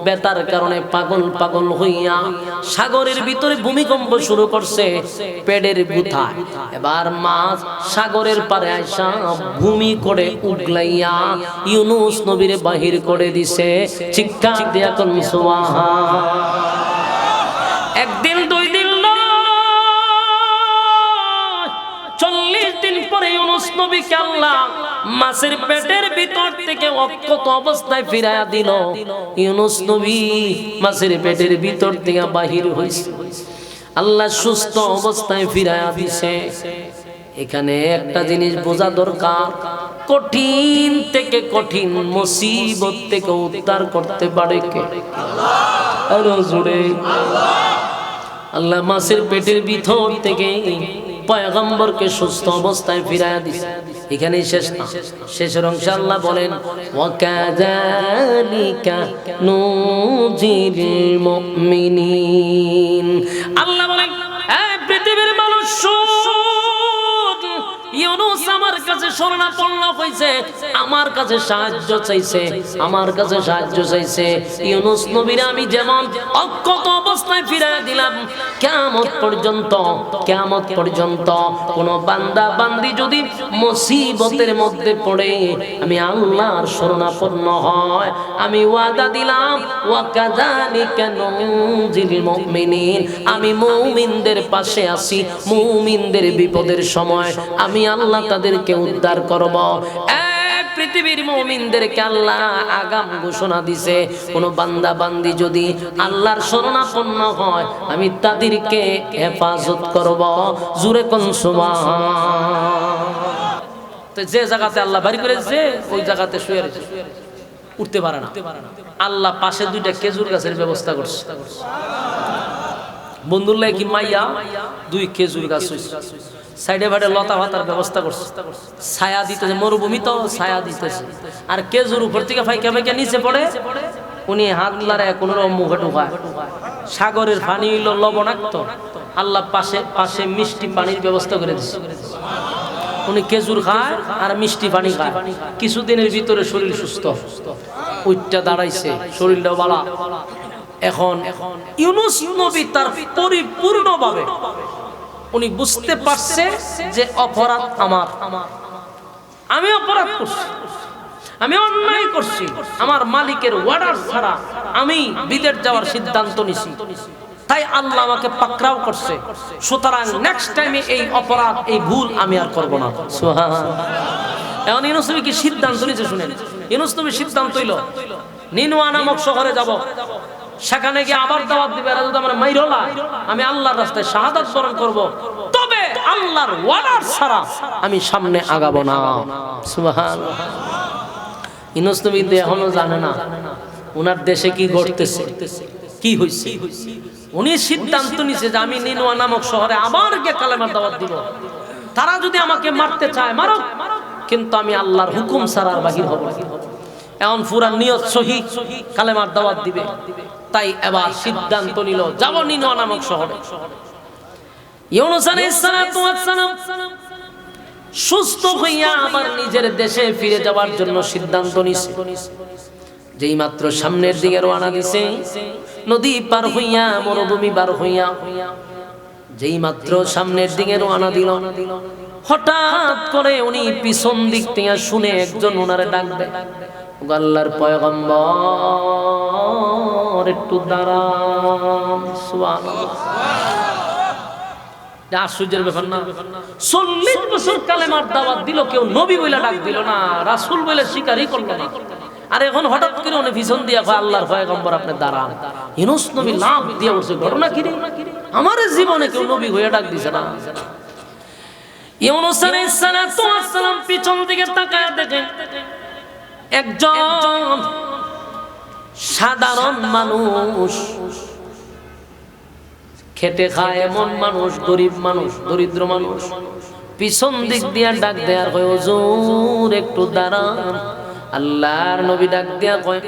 Speaker 1: ব্যথার কারণে পাগল পাগল হইয়া সাগরের ভিতরে ভূমিকম্প শুরু করছে পেটের গুথায়। এবার মাছ সাগরের পারে আইসা ভূমি করে উগলাইয়া ইউনূস নবীরে বাহির করে দিছে। চিৎকার দিয়া কোন সুবহানাল্লাহ। একদিন, দুই দিন, 40 দিন পরে ইউনূস নবীকে আল্লাহ মাছের পেটের ভিতর থেকে অক্ষত অবস্থায় ফিরায়া দিল। ইউনূস নবী মাছের পেটের ভিতর থেকে বাহির হইছে, আল্লাহ সুস্থ অবস্থায় ফিরায়া দিছে। এখানে একটা জিনিস বোঝা দরকার, কঠিন থেকে কঠিন মুসিবত থেকে উদ্ধার করতে পারে কে? আল্লাহ। জোরে আল্লাহ মাছের পেটের ভিতর থেকে পয়গম্বরকে সুস্থ অবস্থায় ফিরায়া দিছে। এখানে শেষ না, শেষের অংশে আল্লাহ বলেন ওয়া কাযালিকা নুজিল মুমিনিন। আল্লাহ বলেন, এই পৃথিবীর মানুষ, ইউনূস আমার কাছে শরণাপন্ন হইছে, আমার কাছে সাহায্য চাইছে, আমার কাছে সাহায্য চাইছে। ইউনূস নবীরে আমি যেমন অক্ষত অবস্থায় ফিরাইয়া দিলাম, কিয়ামত পর্যন্ত, কিয়ামত পর্যন্ত কোন বান্দা বান্দি যদি মুসিবতের মধ্যে পড়ে আমি আল্লাহর শরণাপন্ন হয়, আমি ওয়াদা দিলাম ওয়া কাযালিকা নুজিল মুমিনিন, আমি মুমিনদের পাশে আছি, মুমিনদের বিপদের সময় আমি আল্লাহ তাদেরকে উদ্ধার করব। পৃথিবীর মুমিনদেরকে আল্লাহ আগাম ঘোষণা দিছে, কোন বান্দা বান্দি যদি আল্লাহর শরণাপন্ন হয় আমি তাদেরকে হেফাজত করব। জোরে কোন সুবহান। তো যে জায়গাতে আল্লাহ বাড়ি করেছে ওই জায়গাতে শুয়ে রয়েছে, উঠতে পারে না। আল্লাহ পাশে দুইটা খেজুর গাছের ব্যবস্থা করছে। বন্ধুল্লাহ কি মাইয়া দুই খেজুর গাছ সাইডে ভাইডে লতা পাতার ব্যবস্থা করছে, ছায়া দিতেছে, মরুভূমি তো ছায়া দিতেছে। আর খেজুর উপর থেকে ফাইকা ফাইকা নিচে পড়ে, উনি হাত লাড়ায় কোন রকম মুখে ঢুকায়। সাগরের পানি হইল লবণাক্ত, আল্লাহ পাশে পাশে মিষ্টি পানির ব্যবস্থা করে দিচ্ছে। উনি খেজুর খায় আর মিষ্টি পানি খায়। কিছুদিনের ভিতরে শরীর সুস্থ, উইটটা দাঁড়াইছে, শরীরটা ভালো। এখন ইউনুস নবী তার পরিপূর্ণভাবে উনি বুঝতে পারছে যে অপরাধ আমার, আমি অপরাধ করছি, আমি অন্যায় করছি, আমার মালিকের অর্ডার ছাড়া আমি বিদেশ যাওয়ার সিদ্ধান্ত নিছি, তাই আল্লাহ আমাকে পাকড়াও করছে। সুতরাং নেক্সট টাইমে এই অপরাধ এই ভুল আমি আর করব না। সুবহানাল্লাহ। এখন ইউনুস নবী কি সিদ্ধান্ত নিয়েছে শুনেন। ইউনুস নবী সিদ্ধান্ত হইল নিনওয়া নামক শহরে যাব, সেখানে গিয়ে আবার দাওয়াত দিবে, আর যদি আমার মাইরলা আমি আল্লাহর রাস্তায় শাহাদাত বরণ করব, তবে আল্লাহর ওয়ার্ডার ছাড়া আমি সামনে আগাবো না। সুবহানাল্লাহ। ইউনুস নবী এখনো জানে না ওনার দেশে কি ঘটতেছে, কি হইছে। উনি সিদ্ধান্ত নিছে যে আমি নিনওয়া নামক শহরে আবার গিয়ে কালেমার দাওয়াত দিব। তারা যদি আমাকে মারতে চায় মারুক, কিন্তু আমি আল্লাহর হুকুম ছাড়া আর বাহির হব না। এখন পুরা নিয়ত সহি কালেমার দাওয়াত দিবে, তাই এবার সিদ্ধান্ত নিল যাব নিনওয়া নামক শহরে। ইউনুস আলাইহিস সালাতু ওয়াস সালাম সুস্থ হইয়া আমার নিজের দেশে ফিরে যাওয়ার জন্য সিদ্ধান্ত নিছে। যেই মাত্র সামনের দিকে রওনা দিছে, নদী পার হইয়া মরুভূমি পার হইয়া যেই মাত্র সামনের দিকে রওনা দিল, হঠাৎ করে উনি পিছন দিক থেকে শুনে একজন ওনারে ডাক দেয়, আল্লাহর পয়গম্বর একটু দাঁড়ান। সুবহানাল্লাহ। আশ্চর্যের ব্যাপার না? 40 বছর কালেমার দাওয়াত দিল, কেউ নবী বলে ডাক দিল না, রাসূল বলে স্বীকারই করলো না। আর এখন হঠাৎ করে উনি পিছন দিয়া কয় আল্লাহর পয়গম্বর আপনি দাঁড়ান। ইউনুস নবী লাফ দিয়ে উঠছে, ঘটনা কি রে? আমার জীবনে কেউ নবী হয়ে ডাক দিছে না। ইউনুস আলাইহিস সালাতু ওয়াস সালাম পিছন দিকে তাকায় দেখে একজন সাধারণ মানুষ, খেটে খায় এমন মানুষ, গরিব মানুষ, দরিদ্র মানুষ, পিছন দিক দিয়া ডাক দেয়ার কয় হুজুর একটু দাঁড়ান। আল্লাহর নবী ডাক দিয়া কয়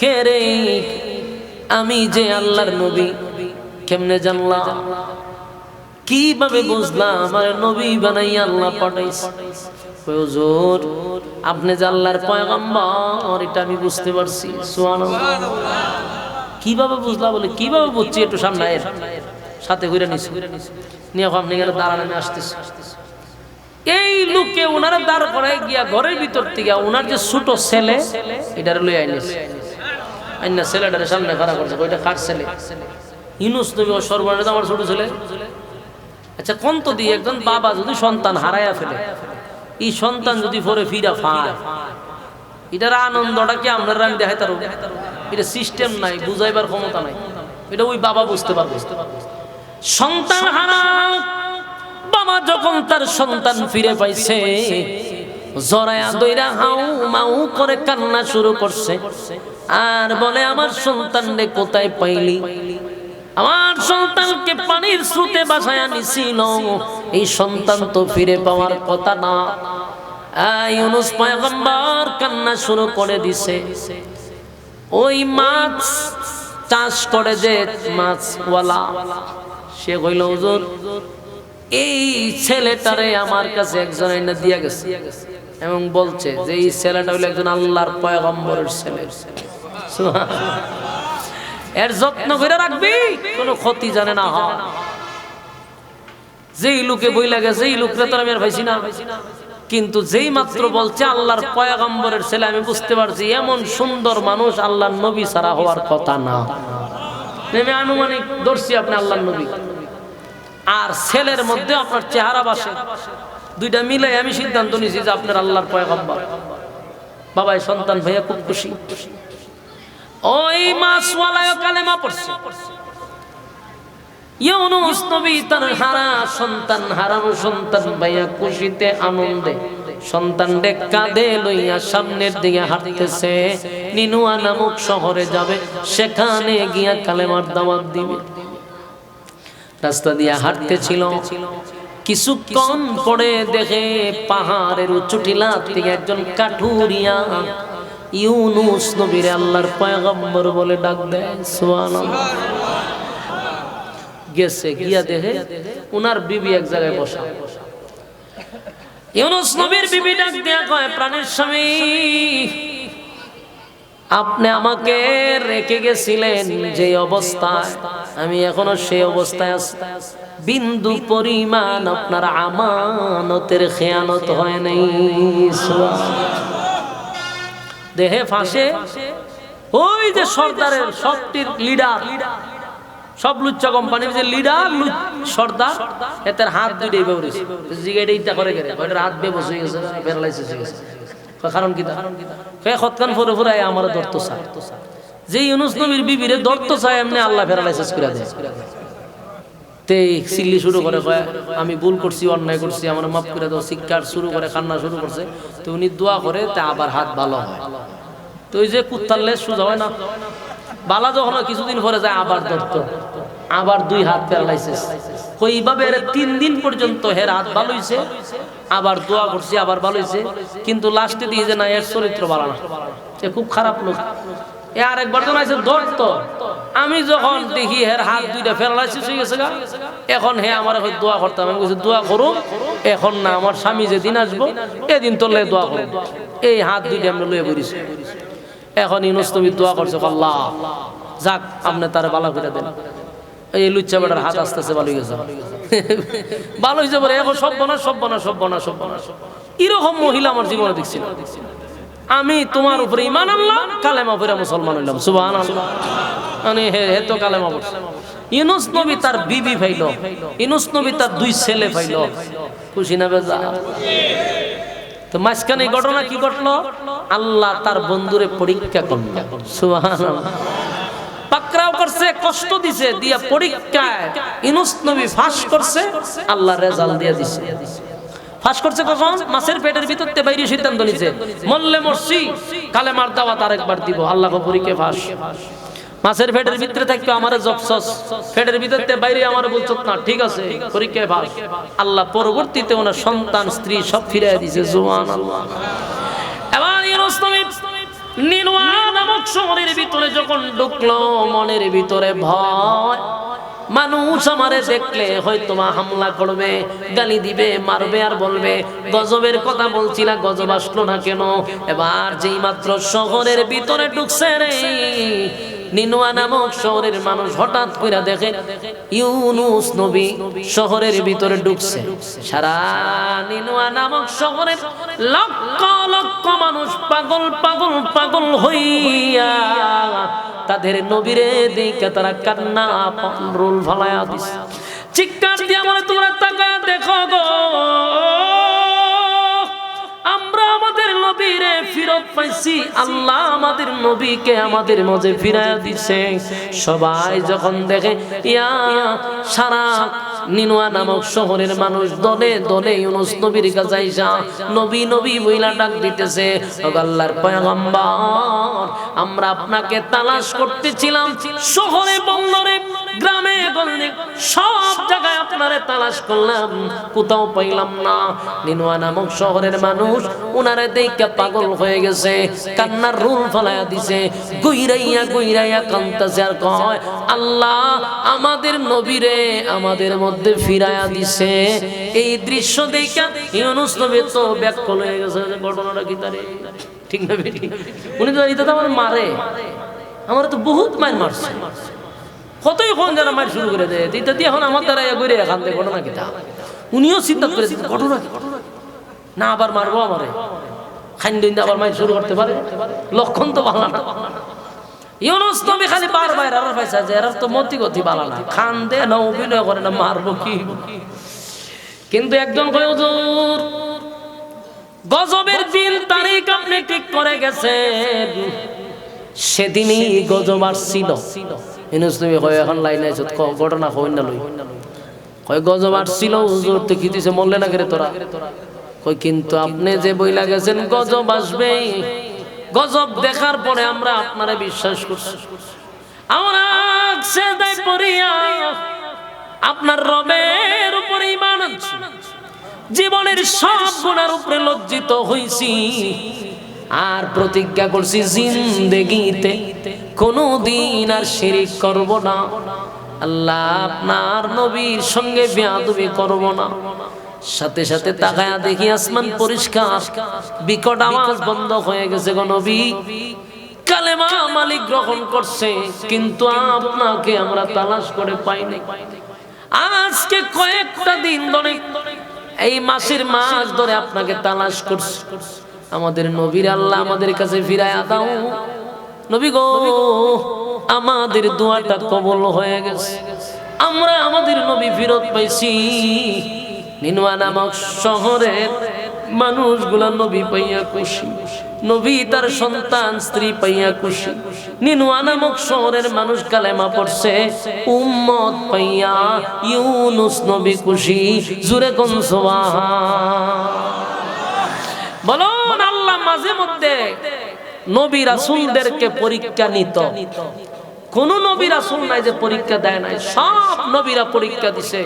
Speaker 1: কে রে? আমি যে আল্লাহর নবী। কেমনে জানলা? কিভাবে বুঝলাম আমার নবী বানাইয়া আল্লাহ পাঠাইছে? হুজুর আপনি যে আল্লাহর পয়গম্বর এটা আমি বুঝতে পারছি। সুবহানাল্লাহ। কিভাবে বুঝলা? বলে কিভাবে বুঝছি, একটু সামনে এর সাথে ঘুরে নিছি, নিয়ে আপনি গেলে দাঁড়ানো আসতেছে। এই লোকে ওনারা দাঁড় করায় গিয়া ঘরের ভিতর থেকে ওনার যে ছোট ছেলে এটারে লই আইনেছে, আইনা ছেলেটারে সামনে খাড়া করছে, ওইটা কার ছেলে? ইউনুস নবী সর্বনাশ আমার ছোট ছেলে। আচ্ছা কোন তো দিয়ে একজন বাবা যদি সন্তান হারাইয়া ফেলে, এই সন্তান যদি পরে ফিরা পায়, এটার আনন্দটা কি আমরা রান দেখাই তার? এটা সিস্টেম নাই, বুঝাইবার ক্ষমতা নাই, এটা ওই বাবা বুঝতে পারবে। সন্তান হারা বাবা যখন তার সন্তান ফিরে পাইছে, জরায়া দইরা হাউ মাউ করে কান্না শুরু করছে, আর বলে আমার সন্তান রে কোথায় পাইলি? আমার সন্তানকে পানির স্রোতে বাসায় নিছিল, এই সন্তান তো ফিরে পাওয়ার কথা না। ইউনুস পয়গম্বর কান্না শুরু করে দিছে। ওই মাছ চাষ করে যে মাছওয়ালা, সে কইল হুজুর এই ছেলেটারে আমার কাছে একজন এনে দিয়া গেছে, এবং বলছে যে এই ছেলেটা হইল একজন আল্লাহর পয়গম্বরের ছেলে। এর যত্ন করে রাখবি, কোনো ক্ষতি জানে না হয়। যেই লোকে বইলা গেছে এই লোকরে তো আমি আর পাইছি না, কিন্তু যেই মাত্র বলছে আল্লাহর পয়গম্বরের ছেলে, আমি বুঝতে পারছি এমন সুন্দর মানুষ আল্লাহর নবী ছাড়া হওয়ার কথা না। নেমে আনুমানিক ধরছি আপনি আল্লাহর নবী, আর ছেলের মধ্যে আপনার চেহারা বাসে, দুইটা মিলাই আমি সিদ্ধান্ত নিয়েছি যে আপনার আল্লাহর পয়গম্বর। বাবাই সন্তান ভাইয়া খুব খুশি। ওই মাছওয়ালায় কালেমা পড়ছে। ইউনূস নবী তার হারানো সন্তান ভাইয়া খুশিতে আনন্দে সন্তানকে কাঁধে লইয়া সামনের দিকে হাঁটতেছে। নিনুয়া নামক শহরে যাবে, সেখানে গিয়া কালেমার দাওয়াত দিবে। রাস্তা দিয়ে হাঁটতেছিল, কিছুক্ষণ পরে দেখে পাহাড়ের উঁচু টিলা থেকে একজন কাঠুরিয়া ইউনূস নবীর আল্লাহর পয়গম্বর বলে ডাক দেয়। সুবহানাল্লাহ। গেছে, গিয়া দেখে উনার বিবি এক জায়গায় বসা। ইউনূস নবীর বিবি ডাক দেয়া কয়, প্রাণের স্বামী, আপনি আমাকে রেখে গেছিলেন যে অবস্থায়, আমি এখনো সেই অবস্থায় আছি। বিন্দু পরিমাণ আপনার আমানতের খেয়ানত হয় নাই। দেহে ফাঁসে ওই যে সর্দারের সবটির লিডার, সব লুচ্চা কোম্পানির যে লিডার সর্দার, এদের হাত দুইটা এইভাবে জিগাইটা করে গেলে ওইটার হাত বেবস হয়ে গেছে, প্যারালাইসিস হয়ে গেছে। কারণ কি খতকান ফরে ফরে আমার ধরতো চায়, যে ইউনূস নবীর বিবিরে ধরতো চায়, এমনি আল্লাহ প্যারালাইসিস করে দেয়। তে সিল্লি শুরু করে, আমি ভুল করছি, অন্যায় করছি, আমার মাফ করে দাও, শিক্ষার শুরু করে, কান্না শুরু করছে। তো উনি দোয়া করে, তা আবার হাত ভালো হয়। তো ওই যে কুত্তার লেজ সোজা হয় না, বালা যখন কিছুদিন পরে যায় আবার ধরতো, আবার দুই হাত প্যারালাইসিস। ওইভাবে 3 দিন পর্যন্ত হের হাত ভালো হয়েছে, আবার দোয়া করছি, আবার ভালো হয়েছে। কিন্তু লাস্টে দিয়ে যে না, এর চরিত্র ভালো না, সে খুব খারাপ লোক। এ আরেকবার যখন আছে ধরতো, আমি যখন দেখি হের হাত দুইটা প্যারালাইসিস হয়ে গেছে, এখন হে আমার দোয়া করতাম। আমি বলছি দোয়া করুন, এখন না, আমার স্বামী যেদিন আসবো এদিন তোর লাগে দোয়া করুন। এই হাত দুইটা আমরা লয়ে পড়েছি। এখন ইউনূস নবী দোয়া করছে, আল্লাহ যাক, আপনি তার ভালো করে দেন। এই লুচ্চা বেটার হাত আস্তে আস্তে ভালো হয়ে গেছে, ভালো হয়েছে বলে এখন সব বনা। এরকম মহিলা আমার জীবনে দেখছি না। আমি তোমার উপরে ঈমান আনলাম, কালেমা পড়ে মুসলমান হইলাম। সুবহানাল্লাহ। মানে হে তো কালেমা পড়ছে। ইউনূস নবী তার বিবি পাইল, ইউনূস নবী তার 2 ছেলে পাইল। খুশি না বেজা? তো মাঝখানে ঘটনা কি ঘটলো? আল্লাহ তার বন্ধুরে পরীক্ষা করল। সুবহানাল্লাহ। পাকড়াও করছে, কষ্ট দিছে, দিয়া পরীক্ষায় ইউনূস নবী ফাঁস করছে, আল্লাহ রেজাল্ট দিয়ে দিছে। ফাঁস করছে কখন? মাছের পেটের ভিতর থেকে বাইরে সিদ্ধান্ত নিছে, মরলে মরছি, কালেমার দাওয়াত আরেকবার দিব। আল্লাহ পরীক্ষা ফাঁস। মাছের পেটের ভিতরে থাকবে আমারে জবসস, পেটের ভিতর থেকে বাইরে আমারে বলছত না, ঠিক আছে, পরীক্ষায় ফাঁস। আল্লাহ পরবর্তীতে ওনার সন্তান স্ত্রী সব ফিরিয়ে দিয়েছে। সুবহানাল্লাহ। এবার ইউনূস নবী নিনওয়া নামক শহরের ভিতরে যখন ঢুকলো, মনের ভিতরে ভয়, মানুষ আমারে দেখলে হয়তো হামলা করবে, গালি দিবে, মারবে, আর বলবে গজবের কথা বলছি না, গজব আসলো না কেন? এবার যেই মাত্র শহরের ভিতরে ঢুকছে রে, নিনওয়া নামক শহরের মানুষ হঠাৎ করে দেখে ইউনূস নবী শহরের ভিতরে ঢুকছে। সারা নিনওয়া নামক শহরের লক্ষ লক্ষ মানুষ পাগল হইয়া তাদের নবীরে দেখে তারা কান্না রোল ফালায়া দিছে। চিৎকার দিয়ে বলে, তোমরা তাকায়া দেখো গো, আমরা আমাদের নবীরে ফিরত পাইছি, আল্লাহ আমাদের নবীকে আমাদের মাঝে ফিরাইয়া দিছে। সবাই যখন দেখে, ইয়া সারা নিনওয়া নামক শহরের মানুষ দলে দলে ইউনূস নবীর কাছে আইসা নবী নবী বইলা ডাক দিতেছে, ও আল্লাহর পয়গম্বর, আমরা আপনাকে তালাশ করতেছিলাম, শহরে বন্দরে গ্রামে গঞ্জে সব জায়গায় আপনারে তালাশ করলাম, কোথাও পাইলাম না। নিনওয়া নামক শহরের মানুষ উনারে দেখে পাগল হয়ে গেছে, কান্নার রুল ফালাইয়া দিছে, গইরাইয়া কান্তাছে, আর কয়, আল্লাহ আমাদের নবীরে আমাদের মধ্যে ফিরাইয়া দিছে। এই দৃশ্য দেখে ইউনূস নবী তো ব্যাকুল হয়ে গেছে, ঘটনাটা কি তারে ঠিক না বেটি? উনি তো এটা আমার মারে, আমার তো বহুত মার মারছে, কতই ফোন যারা মার শুরু করে দেয়, এটা দিয়ে এখন আমার দ্বারা ঘুরে এখান থেকে ঘটনা কিটা। উনিও চিন্তা করে ঘটনা কি না, আবার মারবো আমারে, খাইন দিন আবার মার শুরু করতে পারে, লক্ষণ তো ভালো না। ইউনূস নবী খালি বারবার আর পাইছে যে এর তো মতি গতি ভালো না, খান দে না, অভিনয় করে না, মারবো কি। কিন্তু একজন কয়, হুজুর গজবের দিন তারিখ আপনি ঠিক করে গেছেন, সেদিনই গজব আসছিল। তুমি হয় এখন লাইনে আছো, ঘটনা হই না লই কয় গজব আসছিল হুজুর, তো কি দিছে মরলে না করে তোরা? কই কিন্তু আপনি যে বইলা গেছেন গজব আসবে, গজব দেখার পরে আমরা আপনারে বিশ্বাস করছি। আমরা সিজদায় পড়িয়া আপনার রবের উপরে ঈমান আনছি, জীবনের সব গুনার উপরে লজ্জিত হইছি, আর প্রতিজ্ঞা করছি জিন্দেগিতে কোনোদিন আর শিরিক করব না, আল্লাহ আপনার নবীর সঙ্গে বেয়াদবি করব না। সাথে সাথে তাকায়া দেখি আসমান পরিষ্কার, বিকট আওয়াজ বন্ধ হয়ে গেছে। গো নবী কালেমা মালিক গ্রহণ করছে, কিন্তু আপনাকে আমরা তালাশ করে পাইনি। আজকে কয়েকটা দিন ধরে, এই মাসের মাস ধরে আপনাকে তালাশ করছি। আমাদের নবীর আল্লাহ আমাদের কাছে ফিরায়া দাও। নবী গো, আমাদের দোয়াটা কবুল হয়ে গেছে, আমরা আমাদের নবী ফেরত পাইছি। নিনওয়া নামক শহরের মানুষগুলা নবী পাইয়া খুশি, নবী তার সন্তান স্ত্রী পাইয়া খুশি। নিনওয়া নামক শহরের মানুষ কালেমা পড়ছে, উম্মত পাইয়া ইউনুস নবী খুশি। জুরে কোন সুবহান। বলো আল্লাহ মাঝে মধ্যে নবী রাসূলদেরকে পরীক্ষা নিত। কোন নবী রাসূল নাই যে পরীক্ষা দেয় নাই, সব নবীরা পরীক্ষা দিছে।